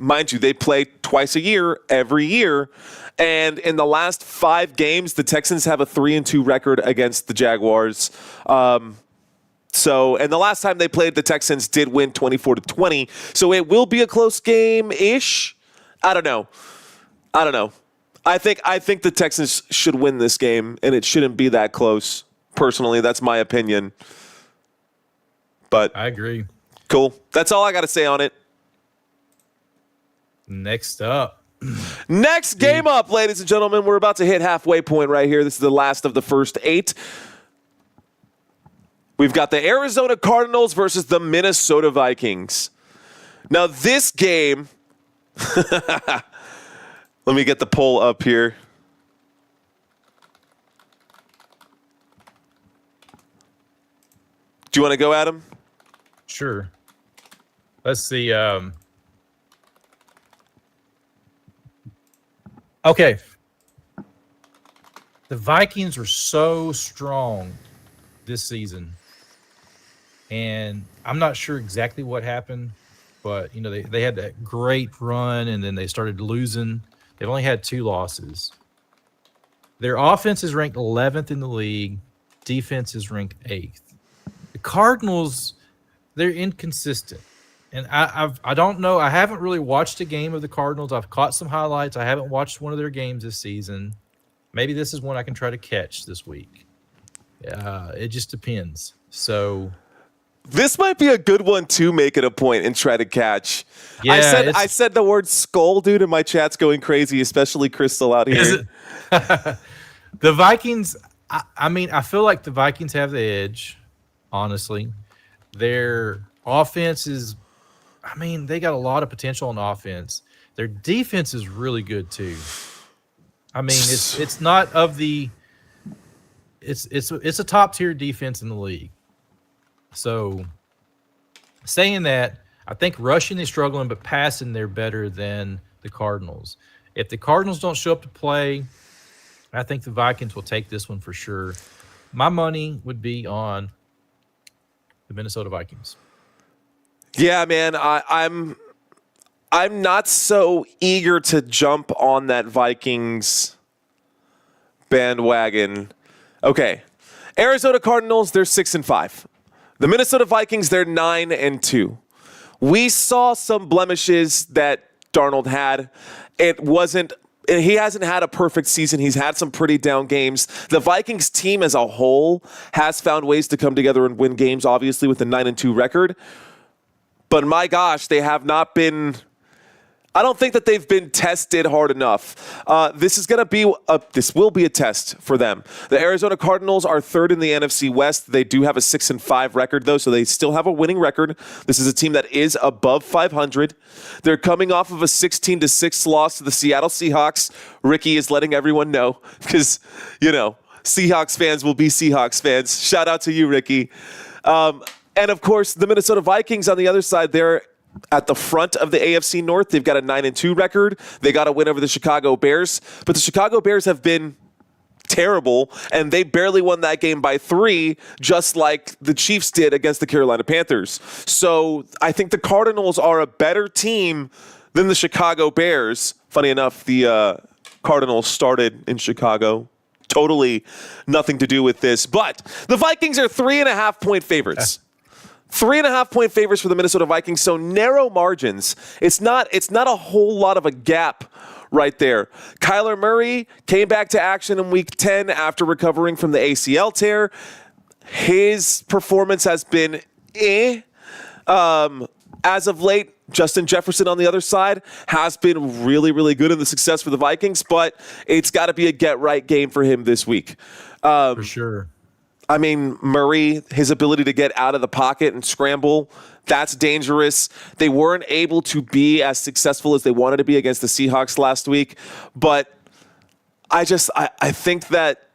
[SPEAKER 2] mind you, they play twice a year, every year. And in the last 5 games, the Texans have a 3-2 record against the Jaguars. And the last time they played, the Texans did win 24-20. So it will be a close game-ish. I don't know. I think the Texans should win this game, and it shouldn't be that close. Personally, that's my opinion. But
[SPEAKER 1] I agree.
[SPEAKER 2] Cool. That's all I got to say on it.
[SPEAKER 1] Next up.
[SPEAKER 2] Next game up, ladies and gentlemen. We're about to hit halfway point right here. This is the last of the first 8. We've got the Arizona Cardinals versus the Minnesota Vikings. Now, this game... Let me get the poll up here. Do you want to go, Adam?
[SPEAKER 1] Sure. Let's see. Okay. The Vikings were so strong this season. And I'm not sure exactly what happened, but, they had that great run, and then they started losing. They've only had 2 losses. Their offense is ranked 11th in the league. Defense is ranked 8th. The Cardinals, they're inconsistent. And I don't know. I haven't really watched a game of the Cardinals. I've caught some highlights. I haven't watched one of their games this season. Maybe this is one I can try to catch this week. It just depends. So...
[SPEAKER 2] This might be a good one to make it a point and try to catch.
[SPEAKER 1] Yeah,
[SPEAKER 2] I said the word skull, dude, and my chat's going crazy, especially Crystal out here.
[SPEAKER 1] The Vikings, I feel like the Vikings have the edge, honestly. Their offense is, they got a lot of potential on offense. Their defense is really good too. It's not of the it's a top tier defense in the league. So, saying that, I think rushing they're struggling, but passing they're better than the Cardinals. If the Cardinals don't show up to play, I think the Vikings will take this one for sure. My money would be on the Minnesota Vikings.
[SPEAKER 2] Yeah, man, I'm not so eager to jump on that Vikings bandwagon. Okay, Arizona Cardinals, they're 6-5. The Minnesota Vikings, they're 9-2. We saw some blemishes that Darnold had. It wasn't and he hasn't had a perfect season. He's had some pretty down games. The Vikings team as a whole has found ways to come together and win games, obviously, with a 9-2 record. But my gosh, they have not been... I don't think that they've been tested hard enough. This will be a test for them. The Arizona Cardinals are third in the NFC West. They do have a 6-5 record, though, so they still have a winning record. This is a team that is above 500. They're coming off of a 16-6 loss to the Seattle Seahawks. Ricky is letting everyone know because, Seahawks fans will be Seahawks fans. Shout out to you, Ricky. And, of course, the Minnesota Vikings on the other side, they're at the front of the AFC North. They've got a 9-2 record. They got a win over the Chicago Bears. But the Chicago Bears have been terrible, and they barely won that game by 3, just like the Chiefs did against the Carolina Panthers. So I think the Cardinals are a better team than the Chicago Bears. Funny enough, the Cardinals started in Chicago. Totally nothing to do with this. But the Vikings are 3.5-point favorites. 3.5-point favorites for the Minnesota Vikings, so narrow margins. It's not a whole lot of a gap right there. Kyler Murray came back to action in Week 10 after recovering from the ACL tear. His performance has been as of late. Justin Jefferson on the other side has been really, really good in the success for the Vikings, but it's got to be a get-right game for him this week.
[SPEAKER 1] For sure.
[SPEAKER 2] I mean, Murray, his ability to get out of the pocket and scramble, that's dangerous. They weren't able to be as successful as they wanted to be against the Seahawks last week. But I think that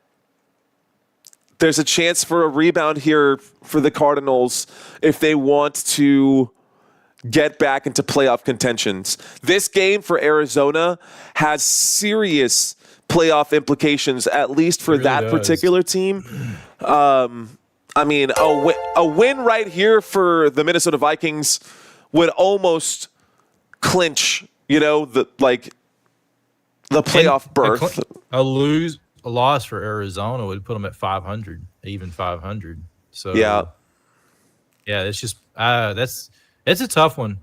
[SPEAKER 2] there's a chance for a rebound here for the Cardinals if they want to get back into playoff contentions. This game for Arizona has serious playoff implications, at least for that particular team. I mean, a win right here for the Minnesota Vikings would almost clinch, the playoff berth.
[SPEAKER 1] A loss for Arizona would put them at 500, even 500. So
[SPEAKER 2] yeah,
[SPEAKER 1] it's just it's a tough one.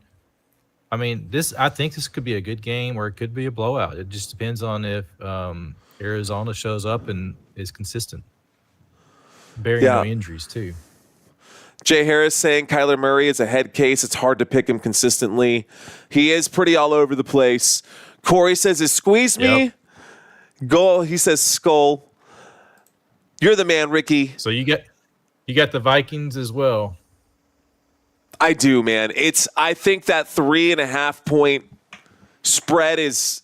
[SPEAKER 1] I mean, I think this could be a good game or it could be a blowout. It just depends on if Arizona shows up and is consistent. Bearing no injuries, too.
[SPEAKER 2] Jay Harris saying Kyler Murray is a head case. It's hard to pick him consistently. He is pretty all over the place. Corey says, is squeeze me?
[SPEAKER 1] Yep.
[SPEAKER 2] Goal. He says skull. You're the man, Ricky.
[SPEAKER 1] So you got the Vikings as well.
[SPEAKER 2] I do, man. I think that 3.5-point spread is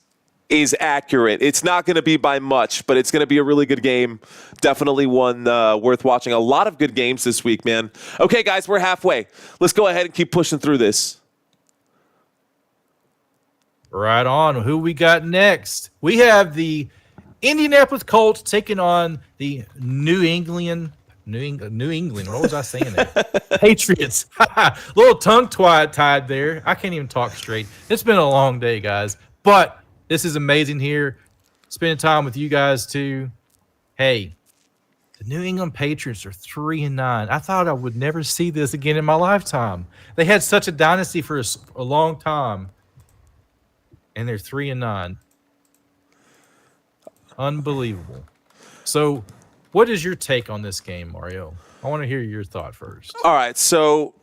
[SPEAKER 2] accurate. It's not going to be by much, but it's going to be a really good game. Definitely one worth watching. A lot of good games this week, man. Okay, guys, we're halfway. Let's go ahead and keep pushing through this.
[SPEAKER 1] Right on. Who we got next? We have the Indianapolis Colts taking on the New England. What was I saying there? Patriots. Little tongue tied there. I can't even talk straight. It's been a long day, guys. But this is amazing here. Spending time with you guys, too. Hey, the New England Patriots are 3-9. I thought I would never see this again in my lifetime. They had such a dynasty for a long time, and they're 3-9. Unbelievable. So, what is your take on this game, Mario? I want to hear your thought first.
[SPEAKER 2] All right, so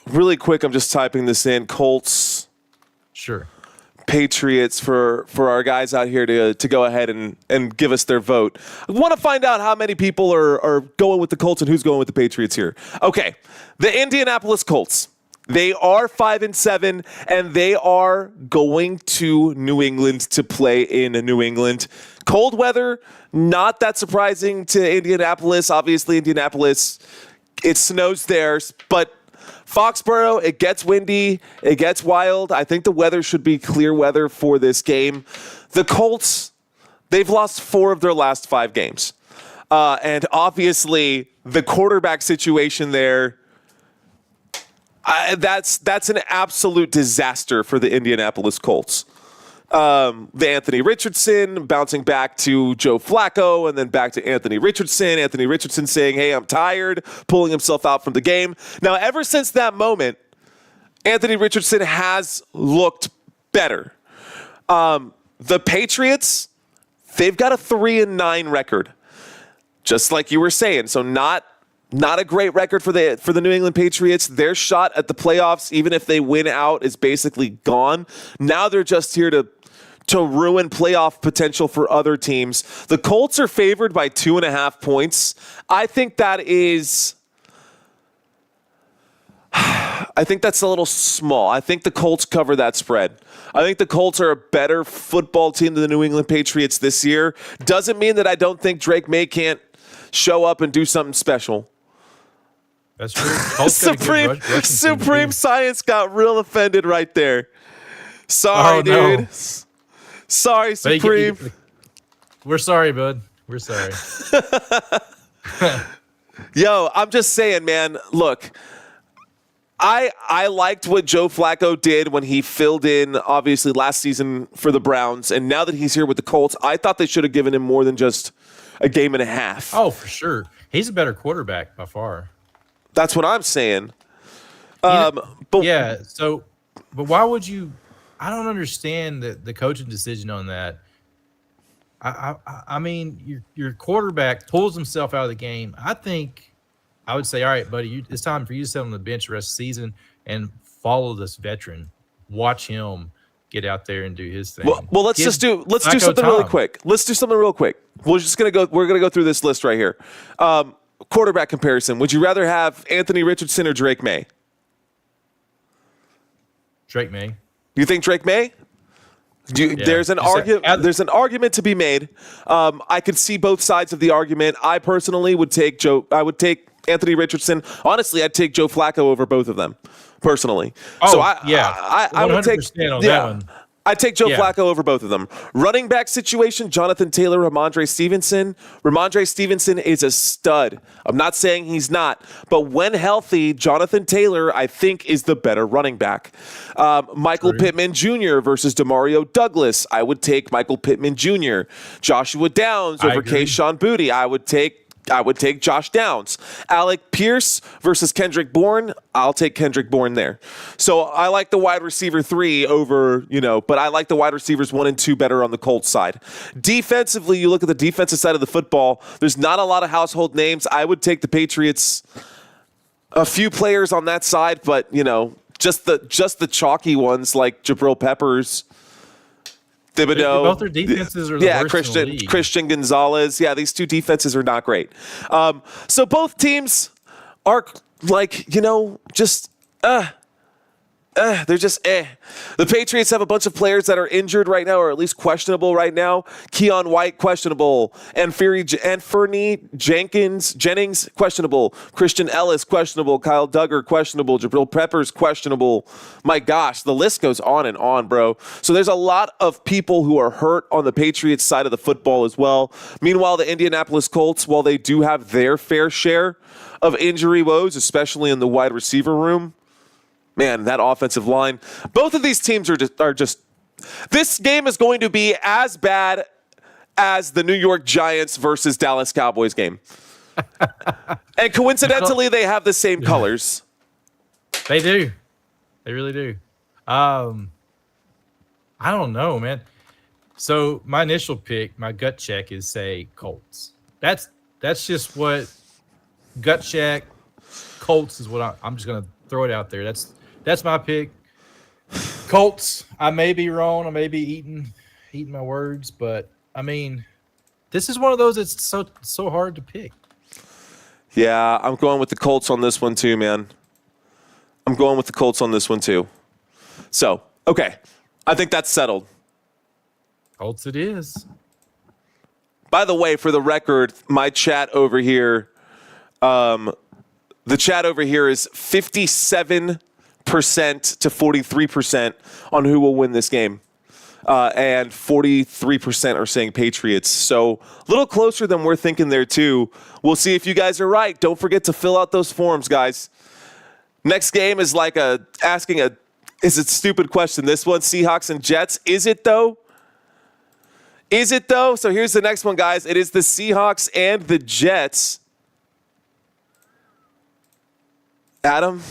[SPEAKER 2] really quick, I'm just typing this in. Colts.
[SPEAKER 1] Sure.
[SPEAKER 2] Patriots for our guys out here to go ahead and give us their vote. I want to find out how many people are going with the Colts and who's going with the Patriots here. Okay, the Indianapolis Colts. They are 5-7, and they are going to New England to play in New England. Cold weather, not that surprising to Indianapolis. Obviously, Indianapolis, it snows there, but Foxborough, it gets windy, it gets wild. I think the weather should be clear weather for this game. The Colts, they've lost 4 of their last 5 games. And obviously, the quarterback situation there, that's an absolute disaster for the Indianapolis Colts. The Anthony Richardson bouncing back to Joe Flacco and then back to Anthony Richardson. Anthony Richardson saying, hey, I'm tired, pulling himself out from the game. Now, ever since that moment, Anthony Richardson has looked better. the Patriots, they've got a 3-9 record, just like you were saying. So not a great record for the New England Patriots. Their shot at the playoffs, even if they win out, is basically gone. Now they're just here to ruin playoff potential for other teams. The Colts are favored by 2.5 points. I think that's a little small. I think the Colts cover that spread. I think the Colts are a better football team than the New England Patriots this year. Doesn't mean that I don't think Drake May can't show up and do something special.
[SPEAKER 1] That's true.
[SPEAKER 2] Supreme Science got real offended right there. Sorry, dude. No. Sorry, Supreme.
[SPEAKER 1] We're sorry, bud. We're sorry.
[SPEAKER 2] Yo, I'm just saying, man. Look, I liked what Joe Flacco did when he filled in, obviously, last season for the Browns. And now that he's here with the Colts, I thought they should have given him more than just a game and a half.
[SPEAKER 1] Oh, for sure. He's a better quarterback by far.
[SPEAKER 2] That's what I'm saying.
[SPEAKER 1] But why would you? I don't understand the coaching decision on that. I mean, your quarterback pulls himself out of the game. I think I would say, all right, buddy, it's time for you to sit on the bench the rest of the season and follow this veteran. Watch him get out there and do his thing.
[SPEAKER 2] Well, let's do something really quick. Let's do something real quick. We're gonna go through this list right here. Quarterback comparison. Would you rather have Anthony Richardson or Drake May?
[SPEAKER 1] Drake May.
[SPEAKER 2] You think Drake May? There's an argument to be made. I could see both sides of the argument. I personally would take Anthony Richardson. Honestly, I'd take Joe Flacco over both of them, personally. I would take
[SPEAKER 1] that one.
[SPEAKER 2] I'd take Joe Flacco over both of them. Running back situation, Jonathan Taylor, Ramondre Stevenson. Ramondre Stevenson is a stud. I'm not saying he's not, but when healthy, Jonathan Taylor, I think, is the better running back. Michael Pittman Jr. versus Demario Douglas. I would take Michael Pittman Jr. Joshua Downs over Kayshon Boutte. I would take Josh Downs. Alec Pierce versus Kendrick Bourne. I'll take Kendrick Bourne there. So I like the wide receiver 3 over, but I like the wide receivers 1 and 2 better on the Colts side. Defensively, you look at the defensive side of the football, there's not a lot of household names. I would take the Patriots, a few players on that side, but, just the chalky ones like Jabril Peppers, Thibodeau.
[SPEAKER 1] Both their defenses are the worst in the league.
[SPEAKER 2] Christian Gonzalez. Yeah, these two defenses are not great. So both teams are they're just The Patriots have a bunch of players that are injured right now, or at least questionable right now. Keon White, questionable. And Fernie Jennings, questionable. Christian Ellis, questionable. Kyle Duggar, questionable. Jabril Peppers, questionable. My gosh, the list goes on and on, bro. So there's a lot of people who are hurt on the Patriots side of the football as well. Meanwhile, the Indianapolis Colts, while they do have their fair share of injury woes, especially in the wide receiver room, man, that offensive line. Both of these teams are just. This game is going to be as bad as the New York Giants versus Dallas Cowboys game. And coincidentally, they have the same colors.
[SPEAKER 1] They do. They really do. I don't know, man. So my initial pick, my gut check is say Colts. That's just what gut check. Colts is what I'm just gonna throw it out there. That's my pick. Colts. I may be wrong. I may be eating my words, but I mean, this is one of those that's so hard to pick.
[SPEAKER 2] Yeah, I'm going with the Colts on this one too, man. I'm going with the Colts on this one too. So, okay. I think that's settled.
[SPEAKER 1] Colts it is.
[SPEAKER 2] By the way, for the record, my chat over here, the chat over here is 57% to 43% on who will win this game. And 43% are saying Patriots. So a little closer than we're thinking there too. We'll see if you guys are right. Don't forget to fill out those forms, guys. Next game is like is it stupid question? This one, Seahawks and Jets. Is it though? Is it though? So here's the next one, guys. It is the Seahawks and the Jets. Adam?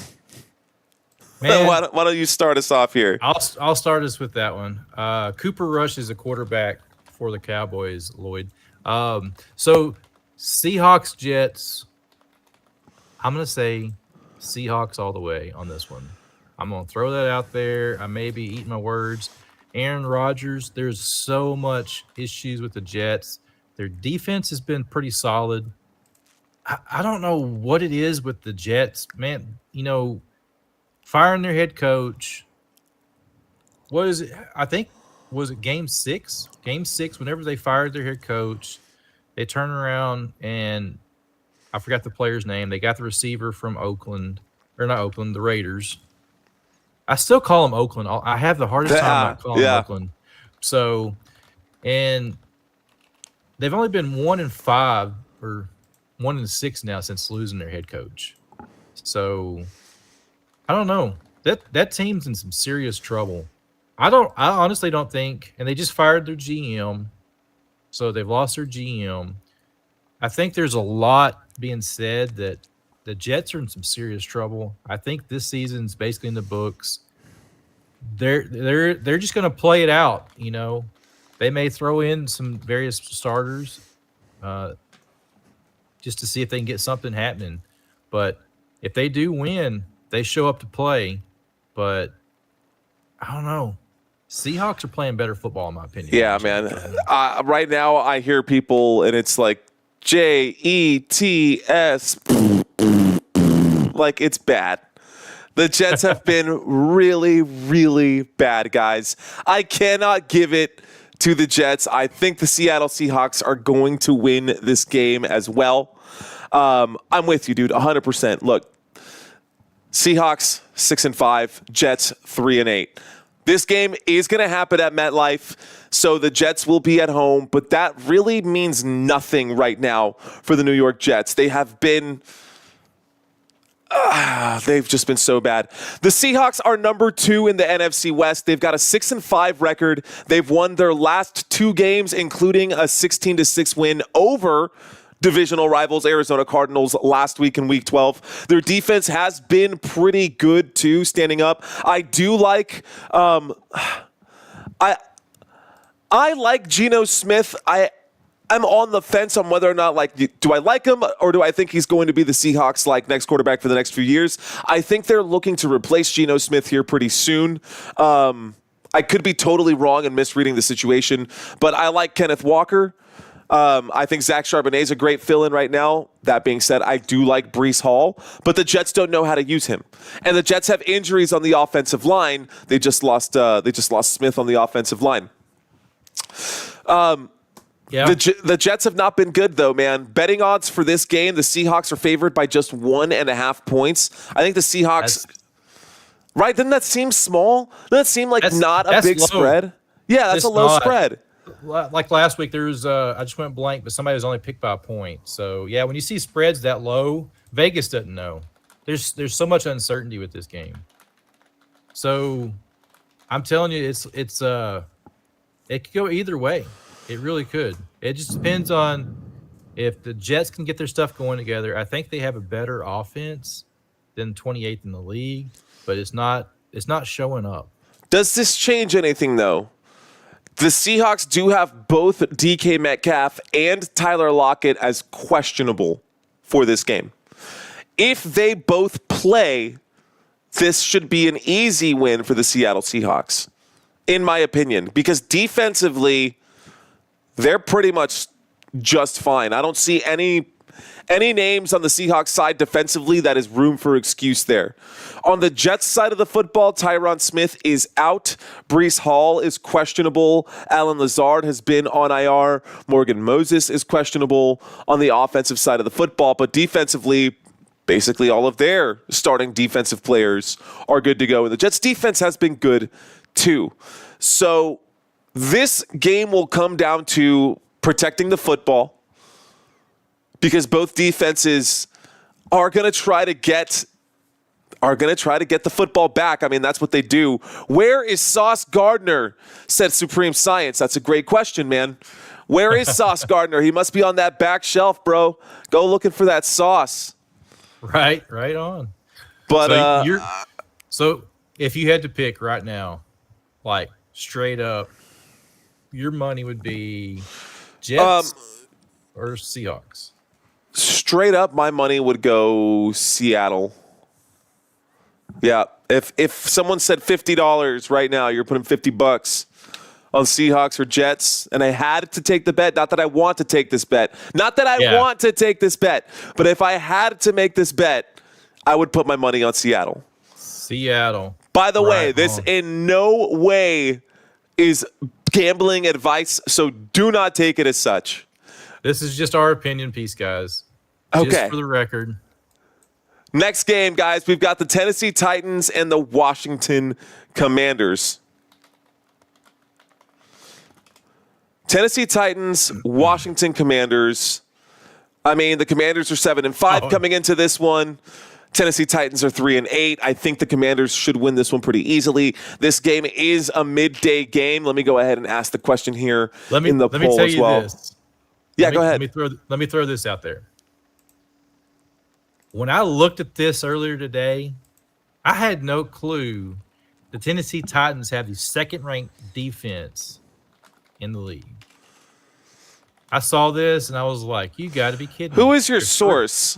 [SPEAKER 1] Man,
[SPEAKER 2] why don't you start us off here?
[SPEAKER 1] I'll start us with that one. Cooper Rush is a quarterback for the Cowboys, Lloyd. So Seahawks, Jets. I'm going to say Seahawks all the way on this one. I'm going to throw that out there. I may be eating my words. Aaron Rodgers, there's so much issues with the Jets. Their defense has been pretty solid. I don't know what it is with the Jets. Man, firing their head coach. What is it? I think, was it game 6? Game 6, whenever they fired their head coach, they turned around and I forgot the player's name. They got the receiver from Oakland, or not Oakland, the Raiders. I still call them Oakland. I have the hardest time not calling them Oakland. So, and they've only been 1-5 or 1-6 now since losing their head coach. So, I don't know. That team's in some serious trouble. I honestly don't think, and they just fired their GM, so they've lost their GM. I think there's a lot being said that the Jets are in some serious trouble. I think this season's basically in the books. They're just going to play it out. They may throw in some various starters, just to see if they can get something happening. But if they do win, they show up to play. But I don't know. Seahawks are playing better football, in my opinion.
[SPEAKER 2] Yeah, man. Right now, I hear people, and it's like Jets. Like, it's bad. The Jets have been really, really bad, guys. I cannot give it to the Jets. I think the Seattle Seahawks are going to win this game as well. I'm with you, dude, 100%. Look, Seahawks 6-5, Jets 3-8. This game is going to happen at MetLife, so the Jets will be at home, but that really means nothing right now for the New York Jets. They have been... they've just been so bad. The Seahawks are number 2 in the NFC West. They've got a 6-5 record. They've won their last 2 games, including a 16-6 win over divisional rivals Arizona Cardinals last week in Week 12. Their defense has been pretty good too, standing up. I do like I like Geno Smith. I'm on the fence on whether or not, do I like him or do I think he's going to be the Seahawks next quarterback for the next few years? I think they're looking to replace Geno Smith here pretty soon. I could be totally wrong and misreading the situation, but I like Kenneth Walker. I think Zach Charbonnet is a great fill-in right now. That being said, I do like Breece Hall, but the Jets don't know how to use him. And the Jets have injuries on the offensive line. They just lost Smith on the offensive line.
[SPEAKER 1] Yeah.
[SPEAKER 2] The Jets have not been good, though, man. Betting odds for this game, the Seahawks are favored by just 1.5 points. I think the Seahawks... Right? Doesn't that seem small? Doesn't that seem like not a big spread? Yeah, that's a low spread.
[SPEAKER 1] Like last week, there was I just went blank, but somebody was only picked by a point. So, yeah, when you see spreads that low, Vegas doesn't know. There's so much uncertainty with this game. So, I'm telling you, it could go either way. It really could. It just depends on if the Jets can get their stuff going together. I think they have a better offense than 28th in the league, but it's not showing up.
[SPEAKER 2] Does this change anything, though? The Seahawks do have both DK Metcalf and Tyler Lockett as questionable for this game. If they both play, this should be an easy win for the Seattle Seahawks, in my opinion, because defensively, they're pretty much just fine. I don't see any names on the Seahawks side defensively that is room for excuse there. On the Jets side of the football, Tyron Smith is out. Breece Hall is questionable. Alan Lazard has been on IR. Morgan Moses is questionable on the offensive side of the football. But defensively, basically all of their starting defensive players are good to go. And the Jets defense has been good too. So this game will come down to protecting the football, because both defenses are going to try to get the football back. I mean, that's what they do. Where is Sauce Gardner? Said Supreme Science. That's a great question, man. Where is Sauce Gardner? He must be on that back shelf, bro. Go looking for that sauce.
[SPEAKER 1] Right on.
[SPEAKER 2] But
[SPEAKER 1] so if you had to pick right now, like straight up, your money would be Jets or Seahawks?
[SPEAKER 2] Straight up, my money would go Seattle. Yeah, if someone said $50 right now, you're putting $50 on Seahawks or Jets, and I had to take the bet. Not that I want to take this bet. Not that I want to take this bet, but if I had to make this bet, I would put my money on Seattle.
[SPEAKER 1] Seattle.
[SPEAKER 2] By the way, this in no way is gambling advice, so do not take it as such.
[SPEAKER 1] This is just our opinion piece, guys.
[SPEAKER 2] Okay.
[SPEAKER 1] Just for the record.
[SPEAKER 2] Next game, guys, we've got the Tennessee Titans and the Washington Commanders. Tennessee Titans, Washington Commanders. I mean, the Commanders are 7-5 coming into this one. Tennessee Titans are 3-8. I think the Commanders should win this one pretty easily. This game is a midday game. Let me go ahead and ask the question here in the poll as well.
[SPEAKER 1] This.
[SPEAKER 2] Go ahead.
[SPEAKER 1] Let me throw this out there. When I looked at this earlier today, I had no clue the Tennessee Titans have the second-ranked defense in the league. I saw this, and I was like, you got to be kidding me.
[SPEAKER 2] Who is your source?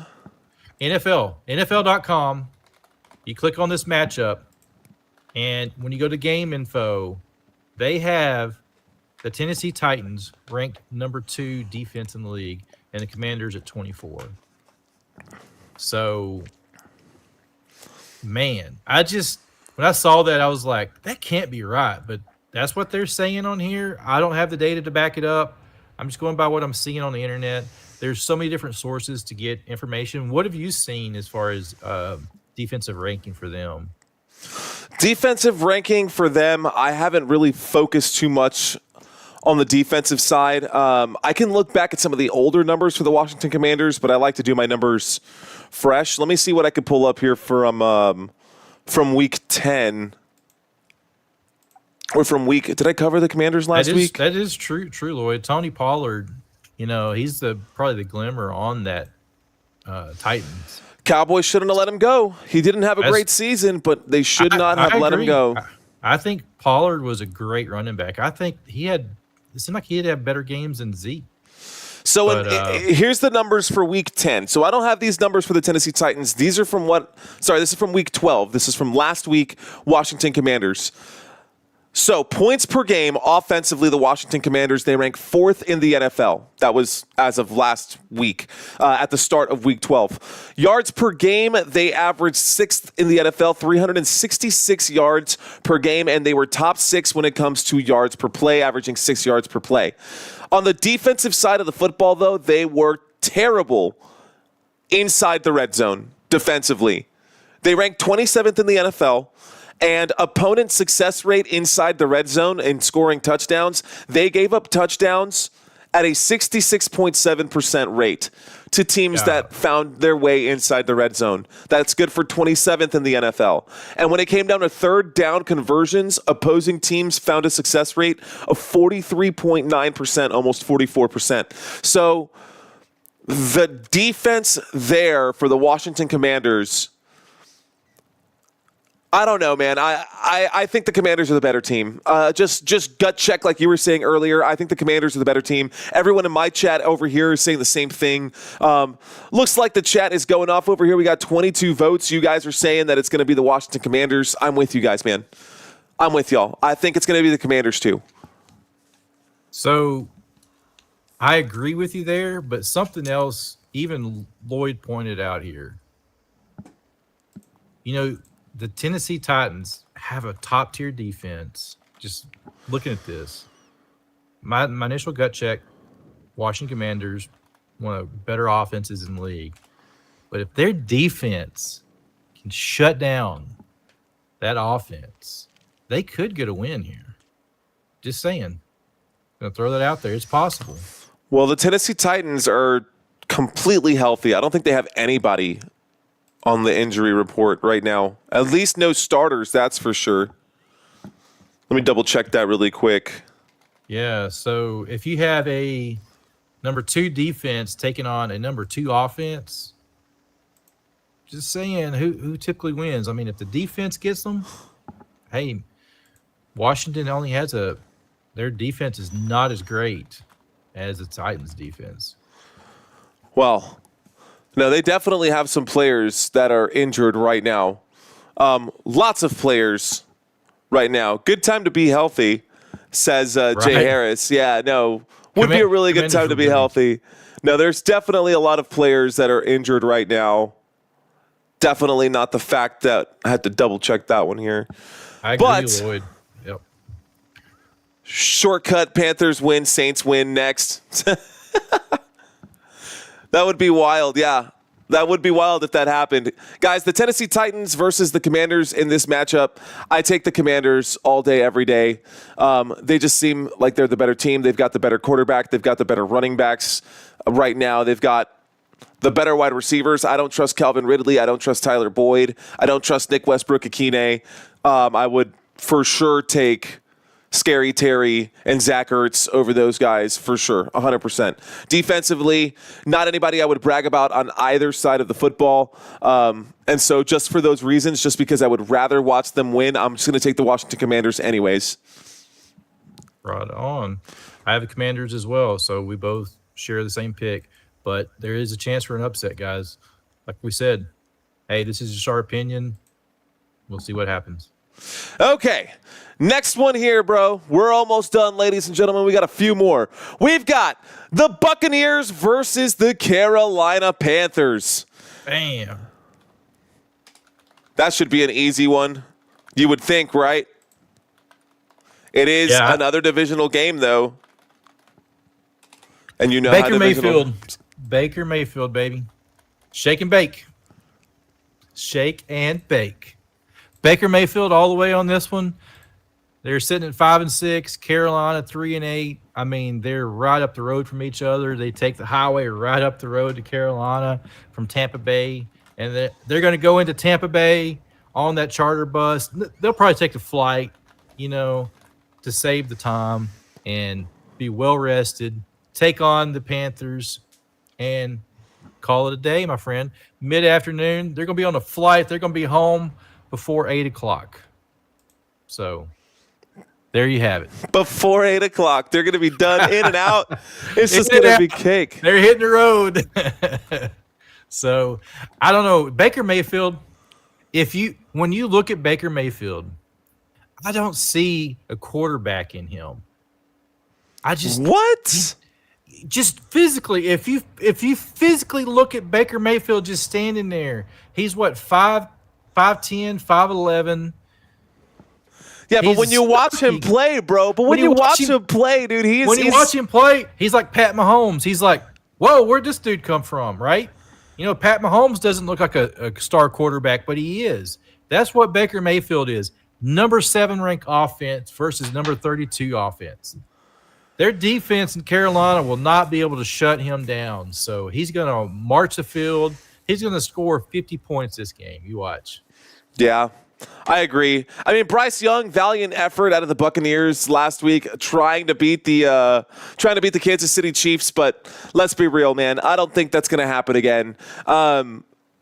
[SPEAKER 1] NFL.com. You click on this matchup, and when you go to game info, they have the Tennessee Titans ranked number 2 defense in the league, and the Commanders at 24. So, man, when I saw that, I was like, that can't be right. But that's what they're saying on here. I don't have the data to back it up. I'm just going by what I'm seeing on the internet. There's so many different sources to get information. What have you seen as far as defensive ranking for them?
[SPEAKER 2] Defensive ranking for them, I haven't really focused too much on the defensive side. I can look back at some of the older numbers for the Washington Commanders, but I like to do my numbers fresh. Let me see what I could pull up here from Week 10. Or from week. Did I cover the Commanders last week?
[SPEAKER 1] That is true, Lloyd. Tony Pollard, he's probably the glimmer on that Titans.
[SPEAKER 2] Cowboys shouldn't have let him go. He didn't have a great season, but they should not have let him go.
[SPEAKER 1] I think Pollard was a great running back. I think it seemed like he had to have better games than Zeke.
[SPEAKER 2] So here's the numbers for Week 10. So I don't have these numbers for the Tennessee Titans. These are from this is from Week 12. This is from last week, Washington Commanders. So points per game offensively, the Washington Commanders, they rank 4th in the NFL. That was as of last week at the start of Week 12. Yards per game, they averaged 6th in the NFL, 366 yards per game, and they were top 6 when it comes to yards per play, averaging 6 yards per play. On the defensive side of the football, though, they were terrible inside the red zone defensively. They ranked 27th in the NFL. And opponent success rate inside the red zone in scoring touchdowns, they gave up touchdowns at a 66.7% rate to teams that found their way inside the red zone. That's good for 27th in the NFL. And when it came down to third down conversions, opposing teams found a success rate of 43.9%, almost 44%. So the defense there for the Washington Commanders, I don't know, man. I think the Commanders are the better team. Just gut check, like you were saying earlier. I think the Commanders are the better team. Everyone in my chat over here is saying the same thing. Looks like the chat is going off over here. We got 22 votes. You guys are saying that it's going to be the Washington Commanders. I'm with you guys, man. I'm with y'all. I think it's going to be the Commanders too.
[SPEAKER 1] So I agree with you there, but something else, even Lloyd pointed out here. The Tennessee Titans have a top-tier defense. Just looking at this, my initial gut check, Washington Commanders, one of the better offenses in the league. But if their defense can shut down that offense, they could get a win here. Just saying. I'm going to throw that out there. It's possible.
[SPEAKER 2] Well, the Tennessee Titans are completely healthy. I don't think they have anybody on the injury report right now. At least no starters, that's for sure. Let me double check that really quick.
[SPEAKER 1] Yeah, so if you have a number 2 defense taking on a number 2 offense, just saying who typically wins. I mean, if the defense gets them, hey, Washington only has their defense is not as great as the Titans' defense.
[SPEAKER 2] Well, no, they definitely have some players that are injured right now. Lots of players right now. Good time to be healthy, says Jay Harris. Yeah, no, would be a really good time to be healthy. No, there's definitely a lot of players that are injured right now. Definitely not the fact that I had to double check that one here.
[SPEAKER 1] I agree, Lloyd. Yep.
[SPEAKER 2] Shortcut, Panthers win, Saints win next. That would be wild, yeah. That would be wild if that happened. Guys, the Tennessee Titans versus the Commanders in this matchup. I take the Commanders all day, every day. They just seem like they're the better team. They've got the better quarterback. They've got the better running backs right now. They've got the better wide receivers. I don't trust Calvin Ridley. I don't trust Tyler Boyd. I don't trust Nick Westbrook-Akine. I would for sure take Scary Terry and Zach Ertz over those guys for sure, 100%. Defensively, not anybody I would brag about on either side of the football. And so just for those reasons, just because I would rather watch them win, I'm just going to take the Washington Commanders anyways.
[SPEAKER 1] Right on. I have the Commanders as well, so we both share the same pick. But there is a chance for an upset, guys. Like we said, hey, this is just our opinion. We'll see what happens.
[SPEAKER 2] Okay, next one here, bro. We're almost done, ladies and gentlemen. We got a few more. We've got the Buccaneers versus the Carolina Panthers.
[SPEAKER 1] Bam.
[SPEAKER 2] That should be an easy one, you would think, right? It is another divisional game, though. And you know
[SPEAKER 1] Baker Mayfield. Baker Mayfield, baby. Shake and bake. Shake and bake. Baker Mayfield all the way on this one. They're sitting at 5-6. Carolina 3-8. I mean, they're right up the road from each other. They take the highway right up the road to Carolina from Tampa Bay, and they're going to go into Tampa Bay on that charter bus. They'll probably take the flight, to save the time and be well rested. Take on the Panthers and call it a day, my friend. Mid-afternoon, they're going to be on a flight. They're going to be home before 8 o'clock. So there you have it.
[SPEAKER 2] Before 8 o'clock. They're going to be done in and out. It's just going to be cake.
[SPEAKER 1] They're hitting the road. So I don't know. Baker Mayfield, when you look at Baker Mayfield, I don't see a quarterback in him. Just physically, if you physically look at Baker Mayfield just standing there, he's what, 5'10", 5'11".
[SPEAKER 2] Yeah, but when you watch him play, bro, when you watch him play, dude,
[SPEAKER 1] watch him play, he's like Pat Mahomes. He's like, whoa, where'd this dude come from, right? Pat Mahomes doesn't look like a star quarterback, but he is. That's what Baker Mayfield is. Number 7 ranked offense versus number 32 offense. Their defense in Carolina will not be able to shut him down. So he's going to march the field. He's going to score 50 points this game. You watch.
[SPEAKER 2] Yeah, I agree. I mean, Bryce Young, valiant effort out of the Buccaneers last week, trying to beat the Kansas City Chiefs. But let's be real, man. I don't think that's going to happen again.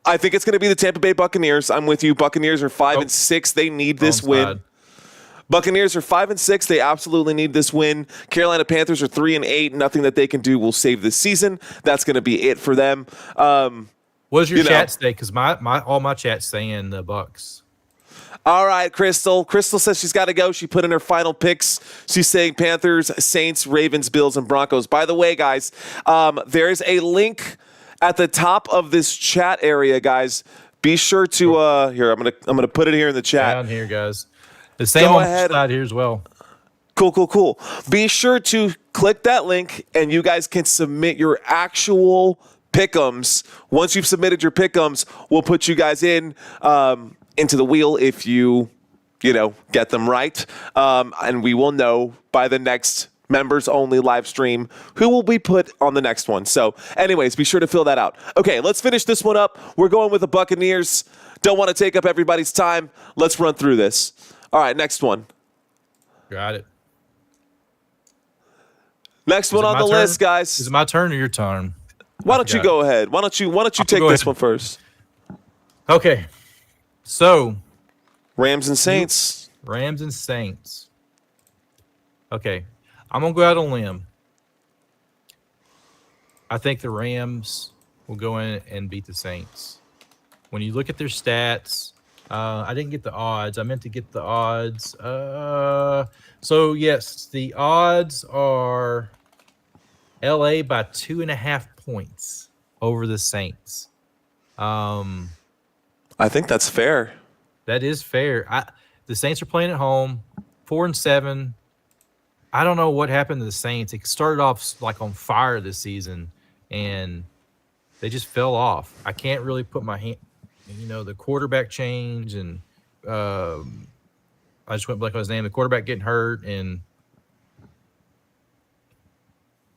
[SPEAKER 2] I think it's going to be the Tampa Bay Buccaneers. I'm with you. Buccaneers are 5-6. They need this win. Buccaneers are 5-6. They absolutely need this win. Carolina Panthers are 3-8. Nothing that they can do will save this season. That's going to be it for them.
[SPEAKER 1] What does your chat say? Because all my chat's saying the Bucs.
[SPEAKER 2] All right, Crystal. Crystal says she's got to go. She put in her final picks. She's saying Panthers, Saints, Ravens, Bills, and Broncos. By the way, guys, there is a link at the top of this chat area, guys. Be sure to here. I'm gonna put it here in the chat.
[SPEAKER 1] Down here, guys. The same on the side here as well.
[SPEAKER 2] Cool. Be sure to click that link, and you guys can submit your actual pick'ems. Once you've submitted your pick'ems, we'll put you guys into the wheel if you get them right, and we will know by the next members only live stream who will be put on the next one. So anyways, be sure to fill that out. Okay, let's finish this one up. We're going with the Buccaneers. Don't want to take up everybody's time. Let's run through this. All right, next one.
[SPEAKER 1] Got it.
[SPEAKER 2] Next one on the list, guys.
[SPEAKER 1] Is it my turn or your turn?
[SPEAKER 2] Why don't you go ahead? Why don't you take this one first?
[SPEAKER 1] Okay. So,
[SPEAKER 2] Rams and Saints.
[SPEAKER 1] Rams and Saints. Okay, I'm going to go out on a limb. I think the Rams will go in and beat the Saints. When you look at their stats, I didn't get the odds. I meant to get the odds. So, yes, the odds are LA by 2.5 points over the Saints.
[SPEAKER 2] I think that's fair.
[SPEAKER 1] That is fair. The Saints are playing at home, 4-7. I don't know what happened to the Saints. It started off like on fire this season, and they just fell off. I can't really put my hand. The quarterback change, and I just went blank on his name. The quarterback getting hurt, and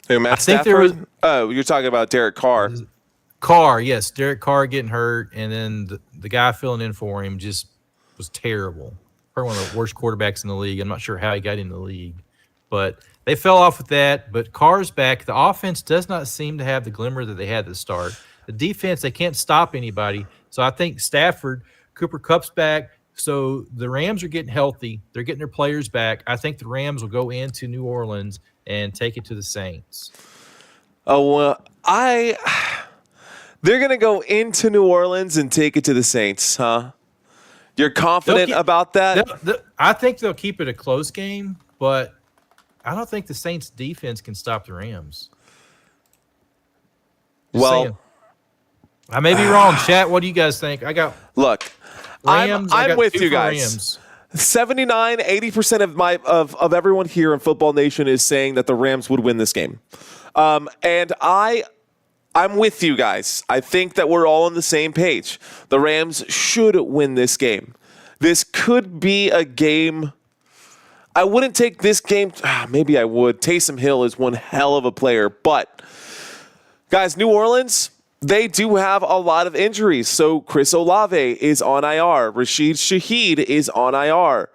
[SPEAKER 2] Matt Stafford? You're talking about Derek Carr.
[SPEAKER 1] Yes, Derek Carr getting hurt, and then the guy filling in for him just was terrible. Probably one of the worst quarterbacks in the league. I'm not sure how he got in the league, but they fell off with that. But Carr's back. The offense does not seem to have the glimmer that they had at the start. The defense, they can't stop anybody. So I think Stafford, Cooper Kupp's back. So the Rams are getting healthy. They're getting their players back. I think the Rams will go into New Orleans and take it to the Saints.
[SPEAKER 2] Oh, well, they're going to go into New Orleans and take it to the Saints, huh? You're confident about that?
[SPEAKER 1] I think they'll keep it a close game, but I don't think the Saints defense can stop the Rams. Just saying. I may be wrong. Chat, what do you guys think?
[SPEAKER 2] Look,
[SPEAKER 1] Rams.
[SPEAKER 2] I'm with you guys.
[SPEAKER 1] Rams.
[SPEAKER 2] 79, 80% of everyone here in Football Nation is saying that the Rams would win this game. And I'm with you guys. I think that we're all on the same page. The Rams should win this game. This could be a game. I wouldn't take this game. Maybe I would. Taysom Hill is one hell of a player. But, guys, New Orleans, they do have a lot of injuries. So Chris Olave is on IR. Rashid Shaheed is on IR.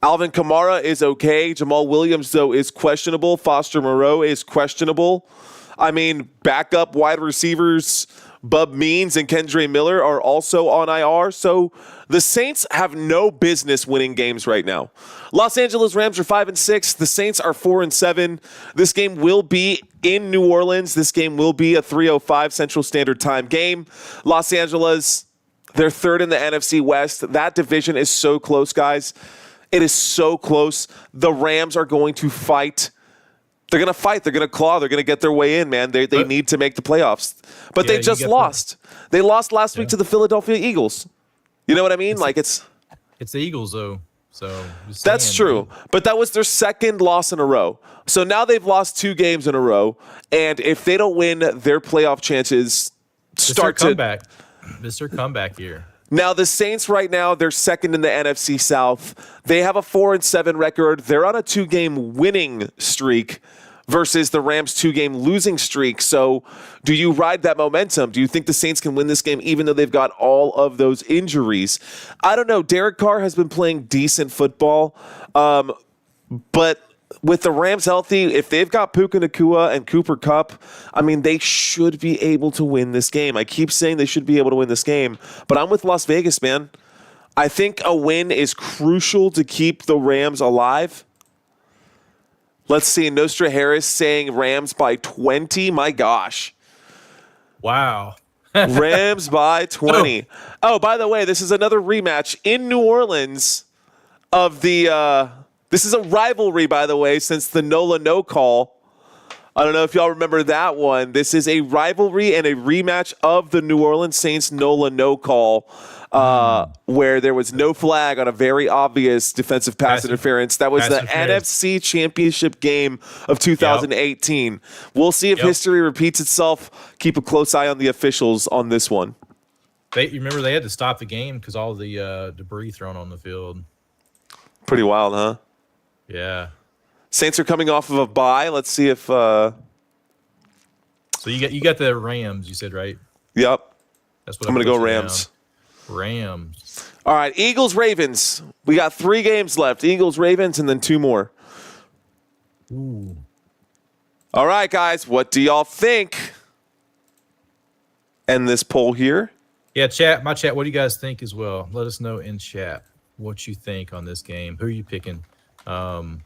[SPEAKER 2] Alvin Kamara is okay. Jamal Williams, though, is questionable. Foster Moreau is questionable. I mean, backup wide receivers Bub Means and Kendre Miller are also on IR. So the Saints have no business winning games right now. Los Angeles Rams are 5-6. The Saints are 4-7. This game will be in New Orleans. This game will be a 3:05 Central Standard Time game. Los Angeles, they're third in the NFC West. That division is so close, guys. It is so close. The Rams are going to fight. They're going to fight. They're going to claw. They're going to get their way in, man. They need to make the playoffs. But they just lost. They lost last week to the Philadelphia Eagles. You know what I mean? It's
[SPEAKER 1] the Eagles, though. So
[SPEAKER 2] that's true. But that was their second loss in a row. So now they've lost 2 games in a row. And if they don't win, their playoff chances start to
[SPEAKER 1] comeback. This is their comeback year.
[SPEAKER 2] Now, the Saints right now, they're second in the NFC South. They have a 4-7 record. They're on a 2-game winning streak versus the Rams' 2-game losing streak. So do you ride that momentum? Do you think the Saints can win this game even though they've got all of those injuries? I don't know. Derek Carr has been playing decent football, but with the Rams healthy, if they've got Puka Nacua and Cooper Kupp, I mean, they should be able to win this game. I keep saying they should be able to win this game, but I'm with Las Vegas, man. I think a win is crucial to keep the Rams alive. Let's see. Nostra Harris saying Rams by 20. My gosh.
[SPEAKER 1] Wow.
[SPEAKER 2] Rams by 20. Oh, by the way, this is another rematch in New Orleans of the this is a rivalry, by the way, since the NOLA no call. I don't know if y'all remember that one. This is a rivalry and a rematch of the New Orleans Saints NOLA no call, where there was no flag on a very obvious defensive pass interference. That was the NFC Championship game of 2018. Yep. We'll see if history repeats itself. Keep a close eye on the officials on this one.
[SPEAKER 1] You remember they had to stop the game because all the debris thrown on the field.
[SPEAKER 2] Pretty wild, huh?
[SPEAKER 1] Yeah.
[SPEAKER 2] Saints are coming off of a bye. Let's see if. So
[SPEAKER 1] you got the Rams. You said, right?
[SPEAKER 2] Yep.
[SPEAKER 1] That's what
[SPEAKER 2] I'm going to go Rams.
[SPEAKER 1] Down. Rams.
[SPEAKER 2] All right, Eagles Ravens. We got 3 games left. Eagles Ravens, and then 2 more.
[SPEAKER 1] Ooh.
[SPEAKER 2] All right, guys. What do y'all think? End this poll here.
[SPEAKER 1] Yeah, chat. My chat. What do you guys think as well? Let us know in chat. what you think on this game. Who are you picking? Man,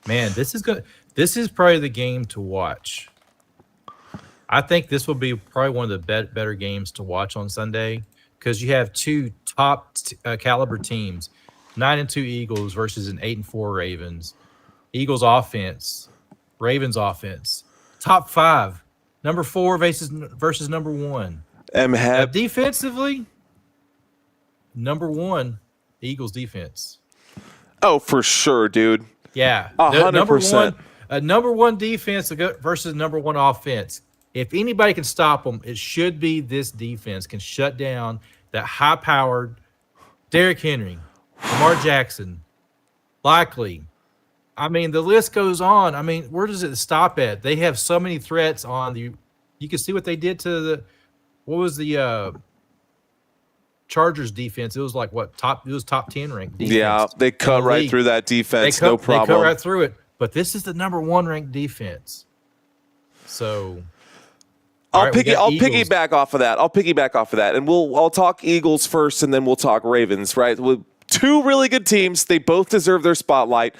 [SPEAKER 1] this is probably the game to watch. I think this will be probably one of the better games to watch on Sunday because you have two top caliber teams, 9-2 Eagles versus an 8-4 Ravens. Eagles offense, Ravens offense, top 5, number 4 versus number 1. Defensively, number 1, Eagles defense.
[SPEAKER 2] Oh, for sure, dude.
[SPEAKER 1] Yeah,
[SPEAKER 2] 100%.
[SPEAKER 1] Number 1 defense versus number 1 offense. If anybody can stop them, it should be this defense can shut down that high-powered Derrick Henry, Lamar Jackson, likely. I mean, the list goes on. I mean, where does it stop at? They have so many threats on the. You can see what they did to the. What was the Chargers defense? It was like what top? It was top 10 ranked defense. Yeah,
[SPEAKER 2] they cut right through that defense. No problem.
[SPEAKER 1] They cut right through it. But this is the number 1 ranked defense. So.
[SPEAKER 2] I'll piggyback off of that. And I'll talk Eagles first, and then we'll talk Ravens. Right, with 2 really good teams, they both deserve their spotlight.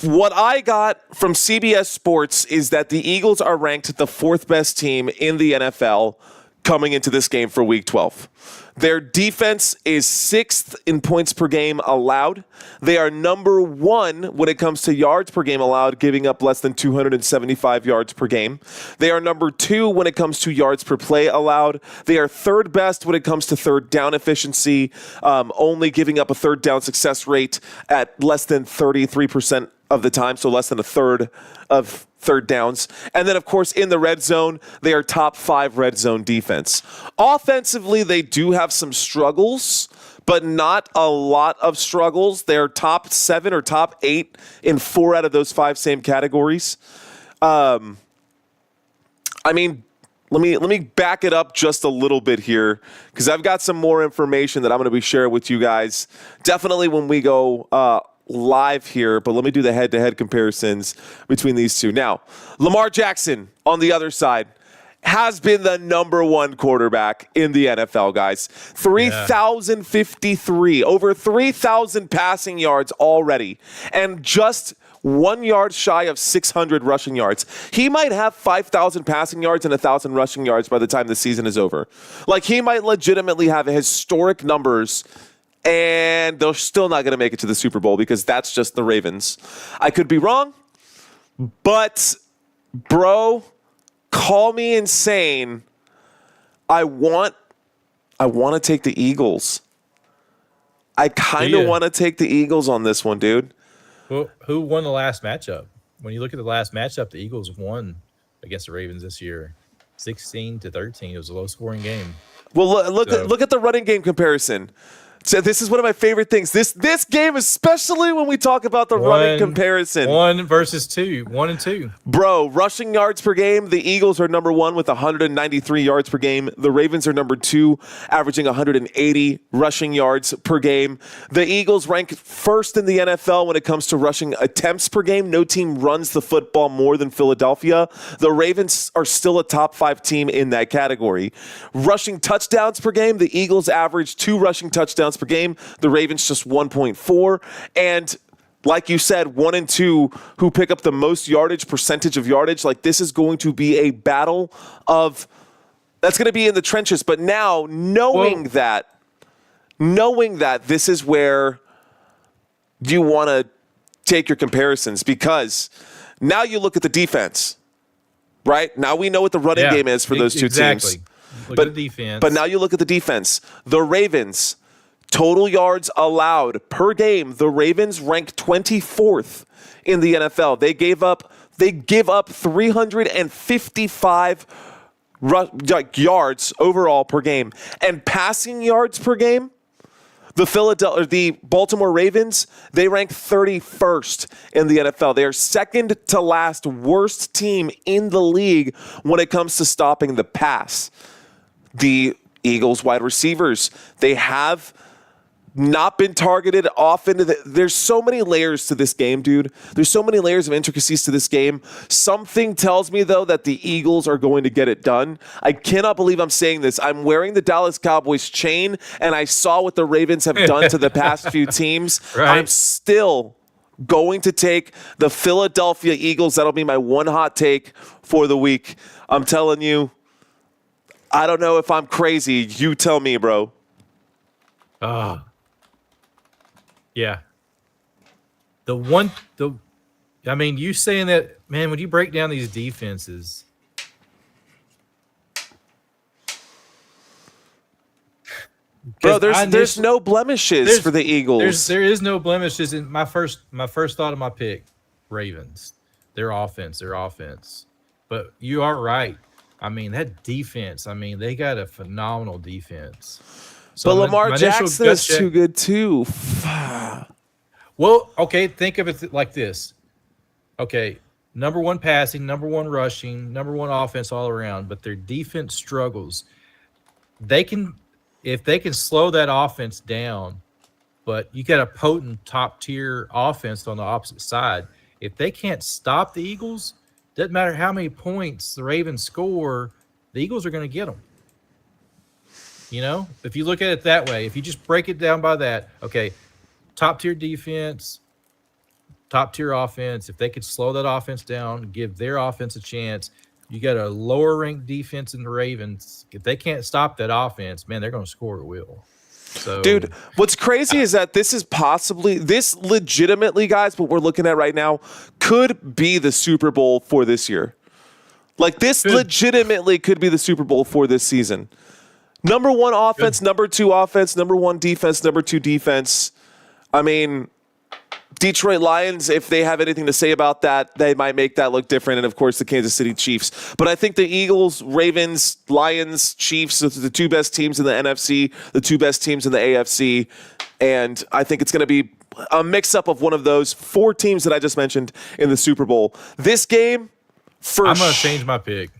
[SPEAKER 2] What I got from CBS Sports is that the Eagles are ranked the 4th best team in the NFL coming into this game for Week 12. Their defense is 6th in points per game allowed. They are number 1 when it comes to yards per game allowed, giving up less than 275 yards per game. They are number 2 when it comes to yards per play allowed. They are 3rd best when it comes to third down efficiency, only giving up a third down success rate at less than 33% of the time, so less than a third of third downs. And then, of course, in the red zone, they are top 5 red zone defense. Offensively, they do have some struggles, but not a lot of struggles. They're top 7 or top 8 in 4 out of those 5 same categories. I mean, let me back it up just a little bit here because I've got some more information that I'm going to be sharing with you guys. Definitely when we go live here, but let me do the head-to-head comparisons between these two. Now, Lamar Jackson on the other side has been the number 1 quarterback in the NFL, guys. 3,053, over 3,000 passing yards already, and just 1 yard shy of 600 rushing yards. He might have 5,000 passing yards and 1,000 rushing yards by the time the season is over. Like, he might legitimately have historic numbers, and they're still not going to make it to the Super Bowl because that's just the Ravens. I could be wrong, but, bro, call me insane. I want to take the Eagles. I kind of want to take the Eagles on this one, dude.
[SPEAKER 1] Well, who won the last matchup? When you look at the last matchup, the Eagles won against the Ravens this year, 16-13. It was a low-scoring game.
[SPEAKER 2] Well, look at the running game comparison. So this is one of my favorite things. This game, especially when we talk about the running comparison.
[SPEAKER 1] 1 versus 2. 1 and 2.
[SPEAKER 2] Bro, rushing yards per game, the Eagles are number 1 with 193 yards per game. The Ravens are number 2, averaging 180 rushing yards per game. The Eagles rank 1st in the NFL when it comes to rushing attempts per game. No team runs the football more than Philadelphia. The Ravens are still a top 5 team in that category. Rushing touchdowns per game, the Eagles average 2 rushing touchdowns per game. The Ravens just 1.4. And like you said, 1 and 2 who pick up the most yardage, percentage of yardage. Like, this is going to be a battle of that's going to be in the trenches. But now knowing that this is where you want to take your comparisons, because now you look at the defense, right? Now we know what the running game is for those two teams.
[SPEAKER 1] Look at the defense.
[SPEAKER 2] But now you look at the defense. The Ravens, total yards allowed per game, the Ravens rank 24th in the NFL. They give up 355 yards overall per game. And passing yards per game, the Baltimore Ravens, they rank 31st in the NFL. They are second to last worst team in the league when it comes to stopping the pass. The Eagles wide receivers, they have not been targeted often. There's so many layers to this game, dude. There's so many layers of intricacies to this game. Something tells me, though, that the Eagles are going to get it done. I cannot believe I'm saying this. I'm wearing the Dallas Cowboys chain, and I saw what the Ravens have done to the past few teams.
[SPEAKER 1] Right.
[SPEAKER 2] I'm still going to take the Philadelphia Eagles. That'll be my one hot take for the week. I'm telling you, I don't know if I'm crazy. You tell me, bro.
[SPEAKER 1] Yeah. You saying that, man, when you break down these defenses,
[SPEAKER 2] bro, there's no blemishes for the Eagles.
[SPEAKER 1] There is no blemishes. In my first thought of my pick, Ravens. Their offense. But you are right. I mean, that defense, they got a phenomenal defense. So
[SPEAKER 2] but Lamar Jackson is too good, too.
[SPEAKER 1] Well, okay, think of it like this. Okay, number one passing, number one rushing, number one offense all around, but their defense struggles. If they can slow that offense down, but you got a potent top-tier offense on the opposite side. If they can't stop the Eagles, doesn't matter how many points the Ravens score, the Eagles are going to get them. If you look at it that way, if you just break it down by that, okay, top-tier defense, top-tier offense, if they could slow that offense down, give their offense a chance, you got a lower-ranked defense in the Ravens. If they can't stop that offense, man, they're going to score at will. So,
[SPEAKER 2] dude, what's crazy is that this legitimately, guys, what we're looking at right now, could be the Super Bowl for this year. Like, this legitimately could be the Super Bowl for this season. Number one offense, number two offense, number one defense, number two defense. Detroit Lions, if they have anything to say about that, they might make that look different. And, of course, the Kansas City Chiefs. But I think the Eagles, Ravens, Lions, Chiefs, the two best teams in the NFC, the two best teams in the AFC. And I think it's going to be a mix-up of one of those four teams that I just mentioned in the Super Bowl. This game,
[SPEAKER 1] I'm going to change my pick.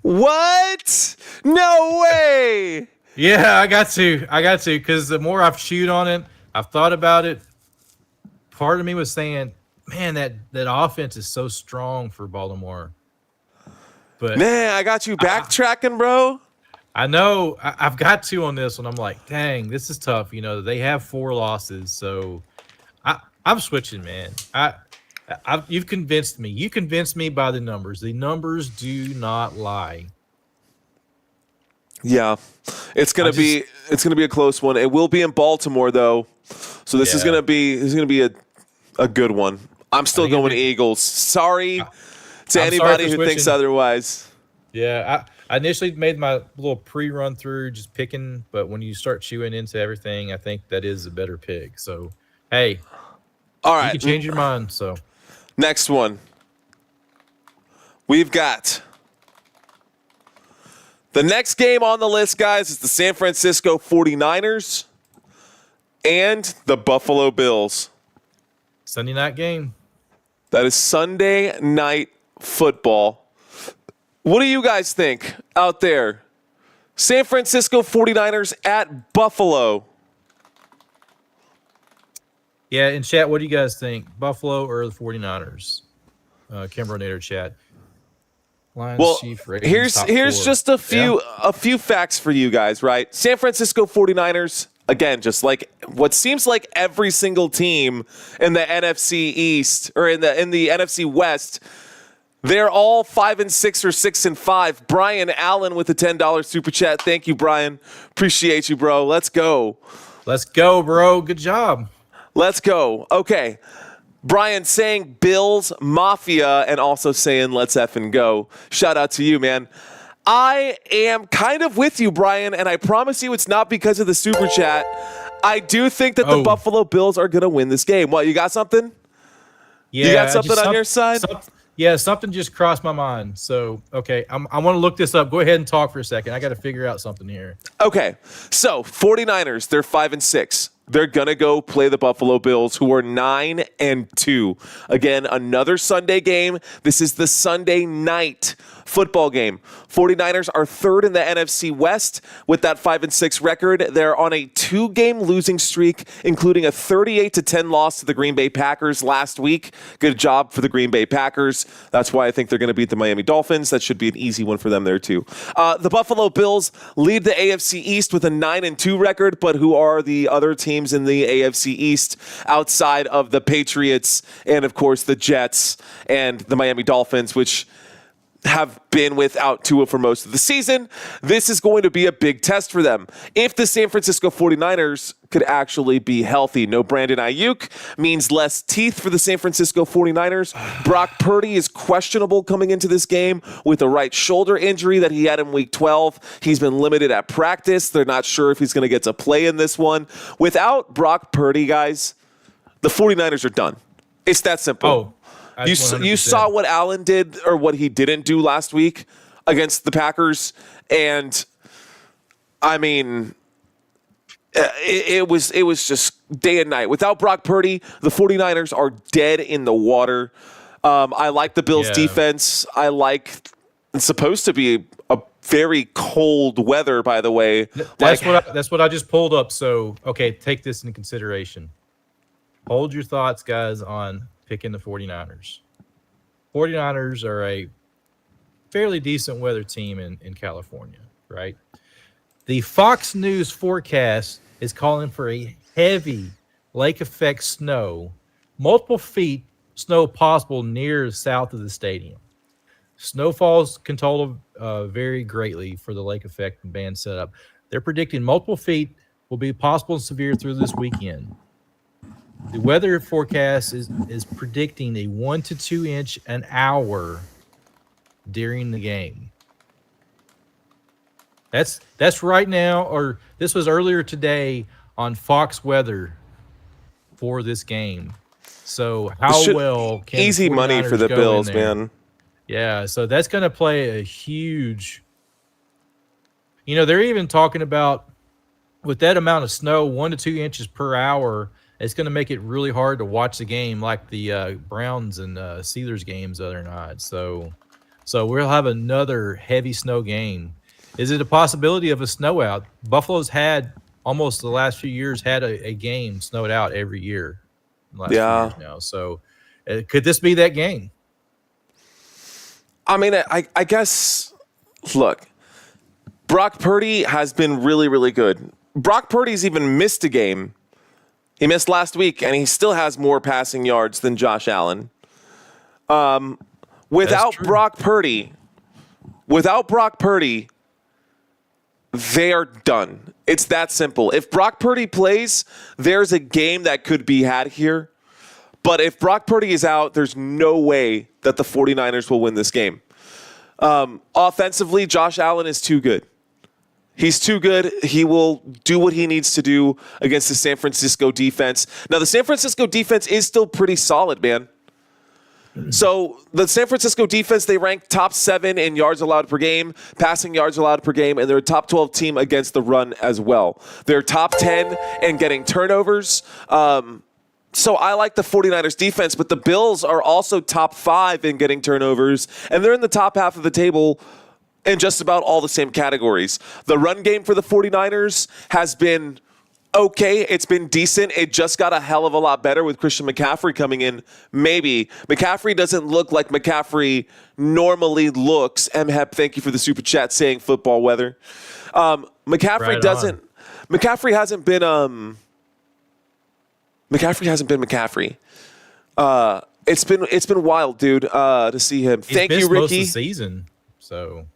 [SPEAKER 2] What? No way.
[SPEAKER 1] Yeah, I got to because the more I've chewed on it, I've thought about it. Part of me was saying, man, that offense is so strong for Baltimore. But
[SPEAKER 2] man, I got you backtracking, bro.
[SPEAKER 1] I know I've got to on this one. I'm like, dang, this is tough. They have 4 losses, so I'm switching, man. You've convinced me. You convinced me by the numbers. The numbers do not lie.
[SPEAKER 2] Yeah, it's gonna be a close one. It will be in Baltimore though, so this is gonna be a good one. I'm still going Eagles. Sorry to anybody who thinks otherwise.
[SPEAKER 1] Yeah, I initially made my little pre-run through just picking, but when you start chewing into everything, I think that is a better pick. So, hey,
[SPEAKER 2] all right,
[SPEAKER 1] you can change your mind. So,
[SPEAKER 2] next one, we've got the next game on the list, guys, is the San Francisco 49ers and the Buffalo Bills.
[SPEAKER 1] Sunday night game.
[SPEAKER 2] That is Sunday night football. What do you guys think out there? San Francisco 49ers at Buffalo.
[SPEAKER 1] Yeah, in chat, what do you guys think? Buffalo or the 49ers? Kimbernator chat. Lions, Chiefs, Ravens,
[SPEAKER 2] here's just a few facts for you guys, right? San Francisco 49ers, again, just like what seems like every single team in the NFC East or in the NFC West, they're all 5-6 or 6-5. Brian Allen with a $10 super chat. Thank you, Brian. Appreciate you, bro. Let's go.
[SPEAKER 1] Let's go, bro. Good job.
[SPEAKER 2] Let's go. Okay. Brian saying Bills Mafia and also saying let's effing go. Shout out to you, man. I am kind of with you, Brian, and I promise you it's not because of the super chat. I do think that the Buffalo Bills are going to win this game. What, you got something?
[SPEAKER 1] Yeah.
[SPEAKER 2] You got something on your side?
[SPEAKER 1] Something just crossed my mind. So, okay, I want to look this up. Go ahead and talk for a second. I got to figure out something here.
[SPEAKER 2] Okay, so 49ers, they're 5-6. They're going to go play the Buffalo Bills, who are 9-2. Again, another Sunday game. This is the Sunday night football game. 49ers are third in the NFC West with that 5-6 record. They're on a 2-game losing streak, including a 38-10 loss to the Green Bay Packers last week. Good job for the Green Bay Packers. That's why I think they're going to beat the Miami Dolphins. That should be an easy one for them there, too. The Buffalo Bills lead the AFC East with a 9-2 record, but who are the other teams in the AFC East outside of the Patriots and, of course, the Jets and the Miami Dolphins, which have been without Tua for most of the season? This is going to be a big test for them. If the San Francisco 49ers could actually be healthy. No Brandon Ayuk means less teeth for the San Francisco 49ers. Brock Purdy is questionable coming into this game with a right shoulder injury that he had in Week 12. He's been limited at practice. They're not sure if he's going to get to play in this one. Without Brock Purdy, guys, the 49ers are done. It's that simple. You saw what Allen did or what he didn't do last week against the Packers. And, I mean, it was just day and night. Without Brock Purdy, the 49ers are dead in the water. I like the Bills' defense. It's supposed to be a very cold weather, by the way.
[SPEAKER 1] That's what I just pulled up. So, okay, take this into consideration. Hold your thoughts, guys, on picking the 49ers. 49ers are a fairly decent weather team in California, right? The Fox News forecast is calling for a heavy lake effect snow, multiple feet snow possible near south of the stadium. Snowfalls can total vary greatly for the lake effect and band setup. They're predicting multiple feet will be possible and severe through this weekend. The weather forecast is predicting a 1 to 2 inch an hour during the game. That's right now, or this was earlier today on Fox Weather for this game. So well can
[SPEAKER 2] easy money for the Bills, man.
[SPEAKER 1] Yeah, so that's going to play a huge. They're even talking about with that amount of snow, 1 to 2 inches per hour. It's going to make it really hard to watch the game like the Browns and Steelers games the other night. So we'll have another heavy snow game. Is it a possibility of a snow out? Buffalo's had almost the last few years had a game snowed out every year. Last few years now. So could this be that game?
[SPEAKER 2] I mean, I guess, look, Brock Purdy has been really, really good. Brock Purdy's even missed a game. He missed last week, and he still has more passing yards than Josh Allen. Without Brock Purdy, they are done. It's that simple. If Brock Purdy plays, there's a game that could be had here. But if Brock Purdy is out, there's no way that the 49ers will win this game. Offensively, Josh Allen is too good. He's too good. He will do what he needs to do against the San Francisco defense. Now, the San Francisco defense is still pretty solid, man. So the San Francisco defense, they rank top 7 in yards allowed per game, passing yards allowed per game, and they're a top 12 team against the run as well. They're top 10 in getting turnovers. So I like the 49ers defense, but the Bills are also top 5 in getting turnovers, and they're in the top half of the table in just about all the same categories. The run game for the 49ers has been okay. It's been decent. It just got a hell of a lot better with Christian McCaffrey coming in. Maybe. McCaffrey doesn't look like McCaffrey normally looks. MHEP, thank you for the super chat saying football weather. McCaffrey hasn't been McCaffrey. It's been wild, dude, to see him. Thank you, Ricky.
[SPEAKER 1] Most of the season, so.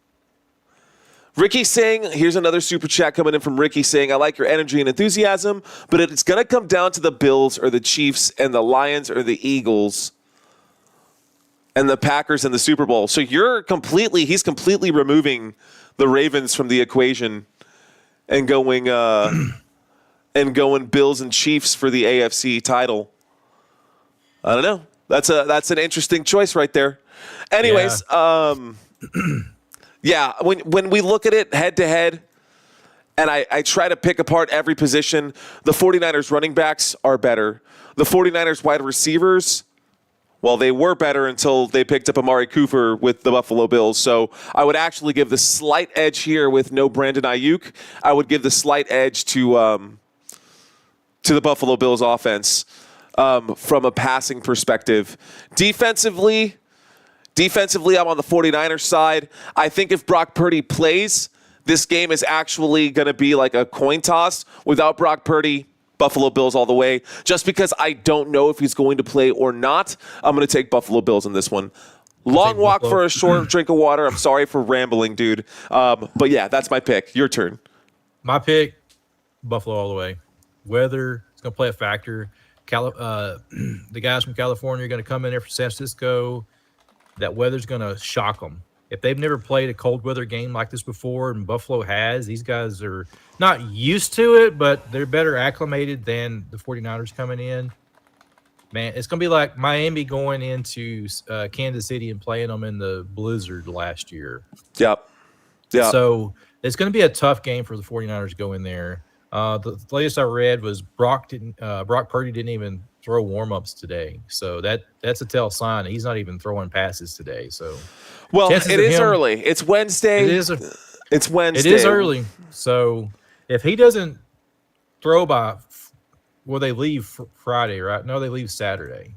[SPEAKER 2] Ricky saying, here's another super chat coming in from Ricky saying, I like your energy and enthusiasm, but it's going to come down to the Bills or the Chiefs and the Lions or the Eagles and the Packers and the Super Bowl. So he's completely removing the Ravens from the equation and going Bills and Chiefs for the AFC title. I don't know. That's an interesting choice right there. Anyways, yeah, when we look at it head to head, and I try to pick apart every position. The 49ers running backs are better. The 49ers wide receivers, well, they were better until they picked up Amari Cooper with the Buffalo Bills. So I would actually give the slight edge here with no Brandon Ayuk. I would give the slight edge to the Buffalo Bills offense from a passing perspective. Defensively, I'm on the 49ers side. I think if Brock Purdy plays, this game is actually going to be like a coin toss. Without Brock Purdy, Buffalo Bills all the way. Just because I don't know if he's going to play or not, I'm going to take Buffalo Bills in this one. Long walk
[SPEAKER 1] Buffalo.
[SPEAKER 2] for a short drink of water. I'm sorry for rambling, dude. But yeah, that's my pick. Your turn.
[SPEAKER 1] My pick, Buffalo all the way. Weather is going to play a factor. The guys from California are going to come in there for San Francisco. That weather's going to shock them. If they've never played a cold weather game like this before, and Buffalo has, these guys are not used to it, but they're better acclimated than the 49ers coming in. Man, it's going to be like Miami going into Kansas City and playing them in the blizzard last year.
[SPEAKER 2] Yep.
[SPEAKER 1] So it's going to be a tough game for the 49ers to go in there. The latest I read was Brock Purdy didn't even throw warm-ups today. So that's a tell sign. He's not even throwing passes today. So
[SPEAKER 2] well, it is early. It's Wednesday. It's Wednesday.
[SPEAKER 1] It is early. So if he doesn't throw by they leave Friday, right? No, they leave Saturday.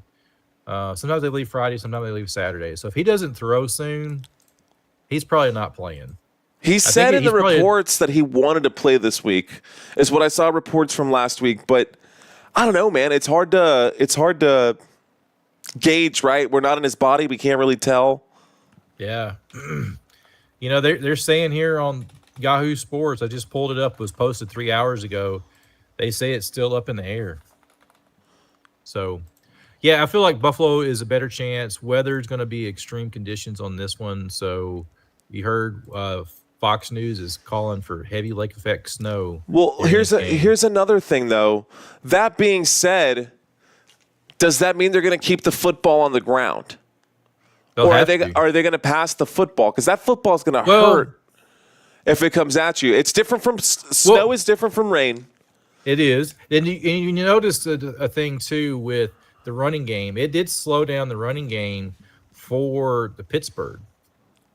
[SPEAKER 1] Sometimes they leave Friday, sometimes they leave Saturday. So if he doesn't throw soon, he's probably not playing.
[SPEAKER 2] He said in the reports that he wanted to play this week, is what I saw reports from last week. But I don't know, man. It's hard to gauge, right? We're not in his body. We can't really tell.
[SPEAKER 1] Yeah. They're saying here on Yahoo Sports, I just pulled it up, was posted 3 hours ago. They say it's still up in the air. So, yeah, I feel like Buffalo is a better chance. Weather's going to be extreme conditions on this one. So you heard Fox News is calling for heavy lake effect snow.
[SPEAKER 2] Well, here's another thing, though. That being said, does that mean they're going to keep the football on the ground? Or are they going to pass the football? Because that football is going to hurt if it comes at you. It's different from snow is different from rain.
[SPEAKER 1] It is. And you noticed a thing, too, with the running game. It did slow down the running game for the Pittsburgh.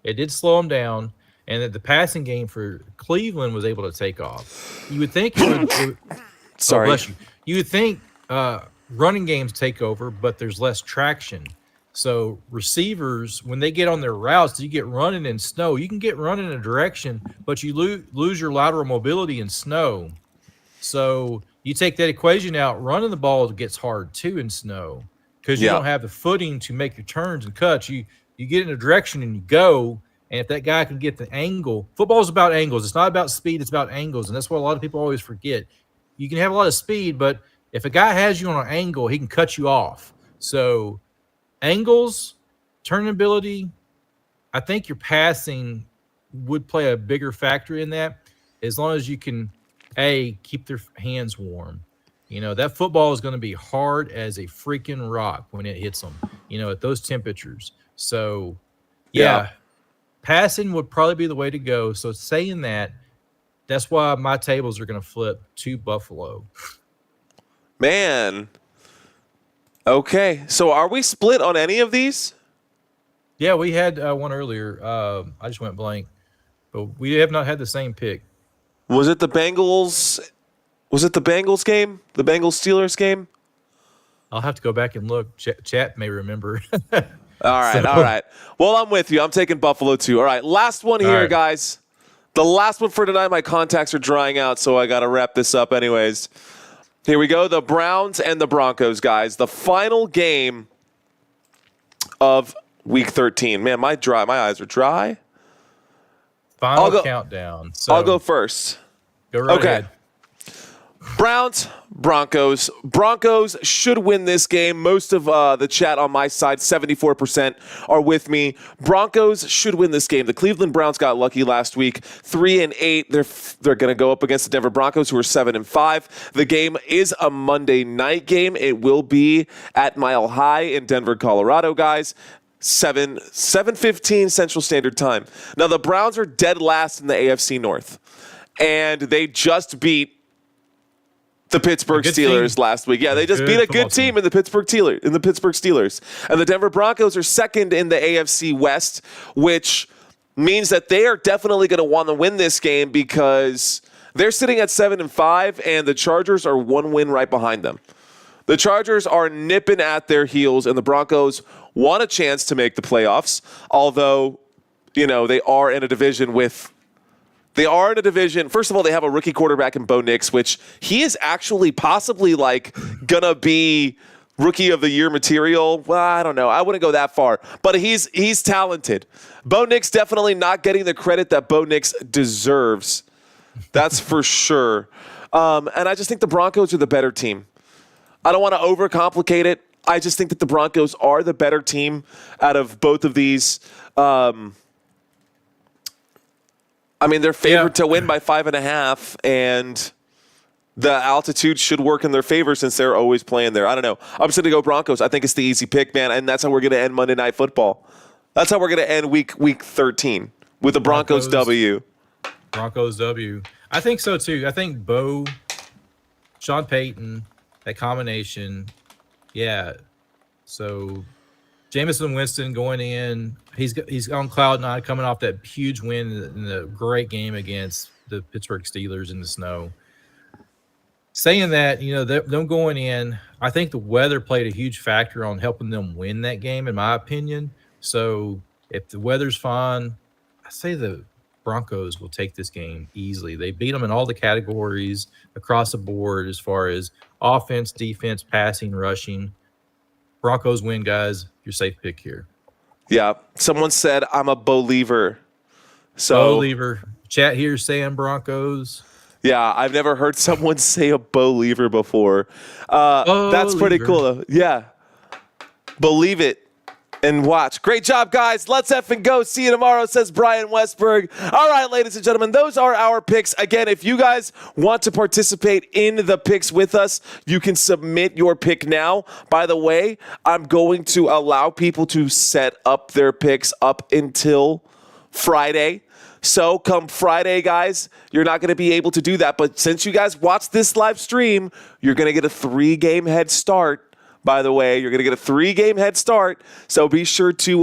[SPEAKER 1] It did slow them down. And that the passing game for Cleveland was able to take off. You would think
[SPEAKER 2] Sorry.
[SPEAKER 1] Oh, bless you. You would think running games take over, but there's less traction. So receivers, when they get on their routes, you get running in snow. You can get running in a direction, but you lose your lateral mobility in snow. So you take that equation out, running the ball gets hard too in snow because you don't have the footing to make your turns and cuts. You get in a direction and you go. And if that guy can get the angle, football is about angles. It's not about speed. It's about angles. And that's what a lot of people always forget. You can have a lot of speed, but if a guy has you on an angle, he can cut you off. So angles, turn ability, I think your passing would play a bigger factor in that as long as you can, keep their hands warm. That football is going to be hard as a freaking rock when it hits them, at those temperatures. So, yeah. Passing would probably be the way to go. So saying that, that's why my tables are going to flip to Buffalo.
[SPEAKER 2] Man. Okay. So are we split on any of these?
[SPEAKER 1] Yeah, we had one earlier. I just went blank. But we have not had the same pick.
[SPEAKER 2] Was it the Bengals? Was it the Bengals game? The Bengals-Steelers game?
[SPEAKER 1] I'll have to go back and look. Chat may remember.
[SPEAKER 2] All right. Well, I'm with you. I'm taking Buffalo too. All right, last one here, guys. The last one for tonight. My contacts are drying out, so I got to wrap this up anyways. Here we go. The Browns and the Broncos, guys. The final game of Week 13. Man, my eyes are dry.
[SPEAKER 1] Final countdown. So
[SPEAKER 2] I'll go first.
[SPEAKER 1] Go right ahead.
[SPEAKER 2] Browns, Broncos. Broncos should win this game. Most of the chat on my side, 74%, are with me. Broncos should win this game. The Cleveland Browns got lucky last week, 3-8. They're going to go up against the Denver Broncos, who are 7-5. The game is a Monday night game. It will be at Mile High in Denver, Colorado, guys. 7:15 Central Standard Time. Now the Browns are dead last in the AFC North. and they just beat the Pittsburgh Steelers last week. Yeah, they just beat a good team in the Pittsburgh Steelers. And the Denver Broncos are second in the AFC West, which means that they are definitely going to want to win this game because they're sitting at 7-5, and the Chargers are one win right behind them. The Chargers are nipping at their heels, and the Broncos want a chance to make the playoffs, although, they are in a division with first of all, they have a rookie quarterback in Bo Nix, which he is actually possibly gonna be rookie of the year material. Well, I don't know. I wouldn't go that far, but he's talented. Bo Nix definitely not getting the credit that Bo Nix deserves. That's for sure. And I just think the Broncos are the better team. I don't want to overcomplicate it. I just think that the Broncos are the better team out of both of these. They're favored to win by 5.5, and the altitude should work in their favor since they're always playing there. I don't know. I'm just going to go Broncos. I think it's the easy pick, man, and that's how we're going to end Monday Night Football. That's how we're going to end week 13 with the Broncos W.
[SPEAKER 1] Broncos W. I think so, too. I think Sean Payton, that combination, yeah. So Jameson Winston going in, he's on cloud nine, coming off that huge win in the great game against the Pittsburgh Steelers in the snow. Saying that, them going in, I think the weather played a huge factor on helping them win that game, in my opinion. So if the weather's fine, I say the Broncos will take this game easily. They beat them in all the categories across the board as far as offense, defense, passing, rushing. Broncos win, guys. Your safe pick here.
[SPEAKER 2] Yeah. Someone said I'm a believer. So
[SPEAKER 1] believer. Chat here saying Broncos.
[SPEAKER 2] Yeah, I've never heard someone say a believer before. That's pretty cool. Yeah. Believe it and watch. Great job, guys. Let's effing go. See you tomorrow, says Brian Westberg. All right, ladies and gentlemen, those are our picks. Again, if you guys want to participate in the picks with us, you can submit your pick now. By the way, I'm going to allow people to set up their picks up until Friday. So come Friday, guys, you're not going to be able to do that. But since you guys watch this live stream, you're going to get a 3-game head start. By the way, you're going to get a 3-game head start. So be sure to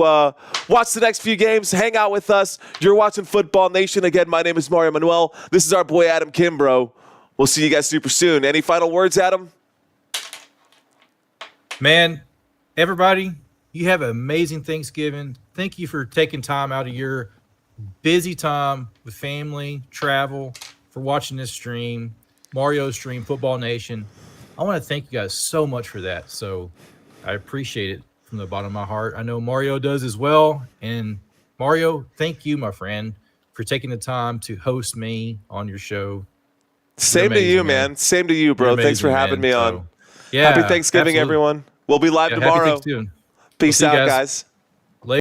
[SPEAKER 2] watch the next few games. Hang out with us. You're watching Football Nation. Again, my name is Mario Manuel. This is our boy, Adam Kimbrough. We'll see you guys super soon. Any final words, Adam?
[SPEAKER 1] Man, everybody, you have an amazing Thanksgiving. Thank you for taking time out of your busy time with family, travel, for watching this stream, Mario stream, Football Nation. I want to thank you guys so much for that. So I appreciate it from the bottom of my heart. I know Mario does as well. And Mario, thank you, my friend, for taking the time to host me on your show.
[SPEAKER 2] Same to you, man. Same to you, bro. Thanks for having me on.
[SPEAKER 1] Yeah,
[SPEAKER 2] happy Thanksgiving, everyone. We'll be live tomorrow. Peace out, guys.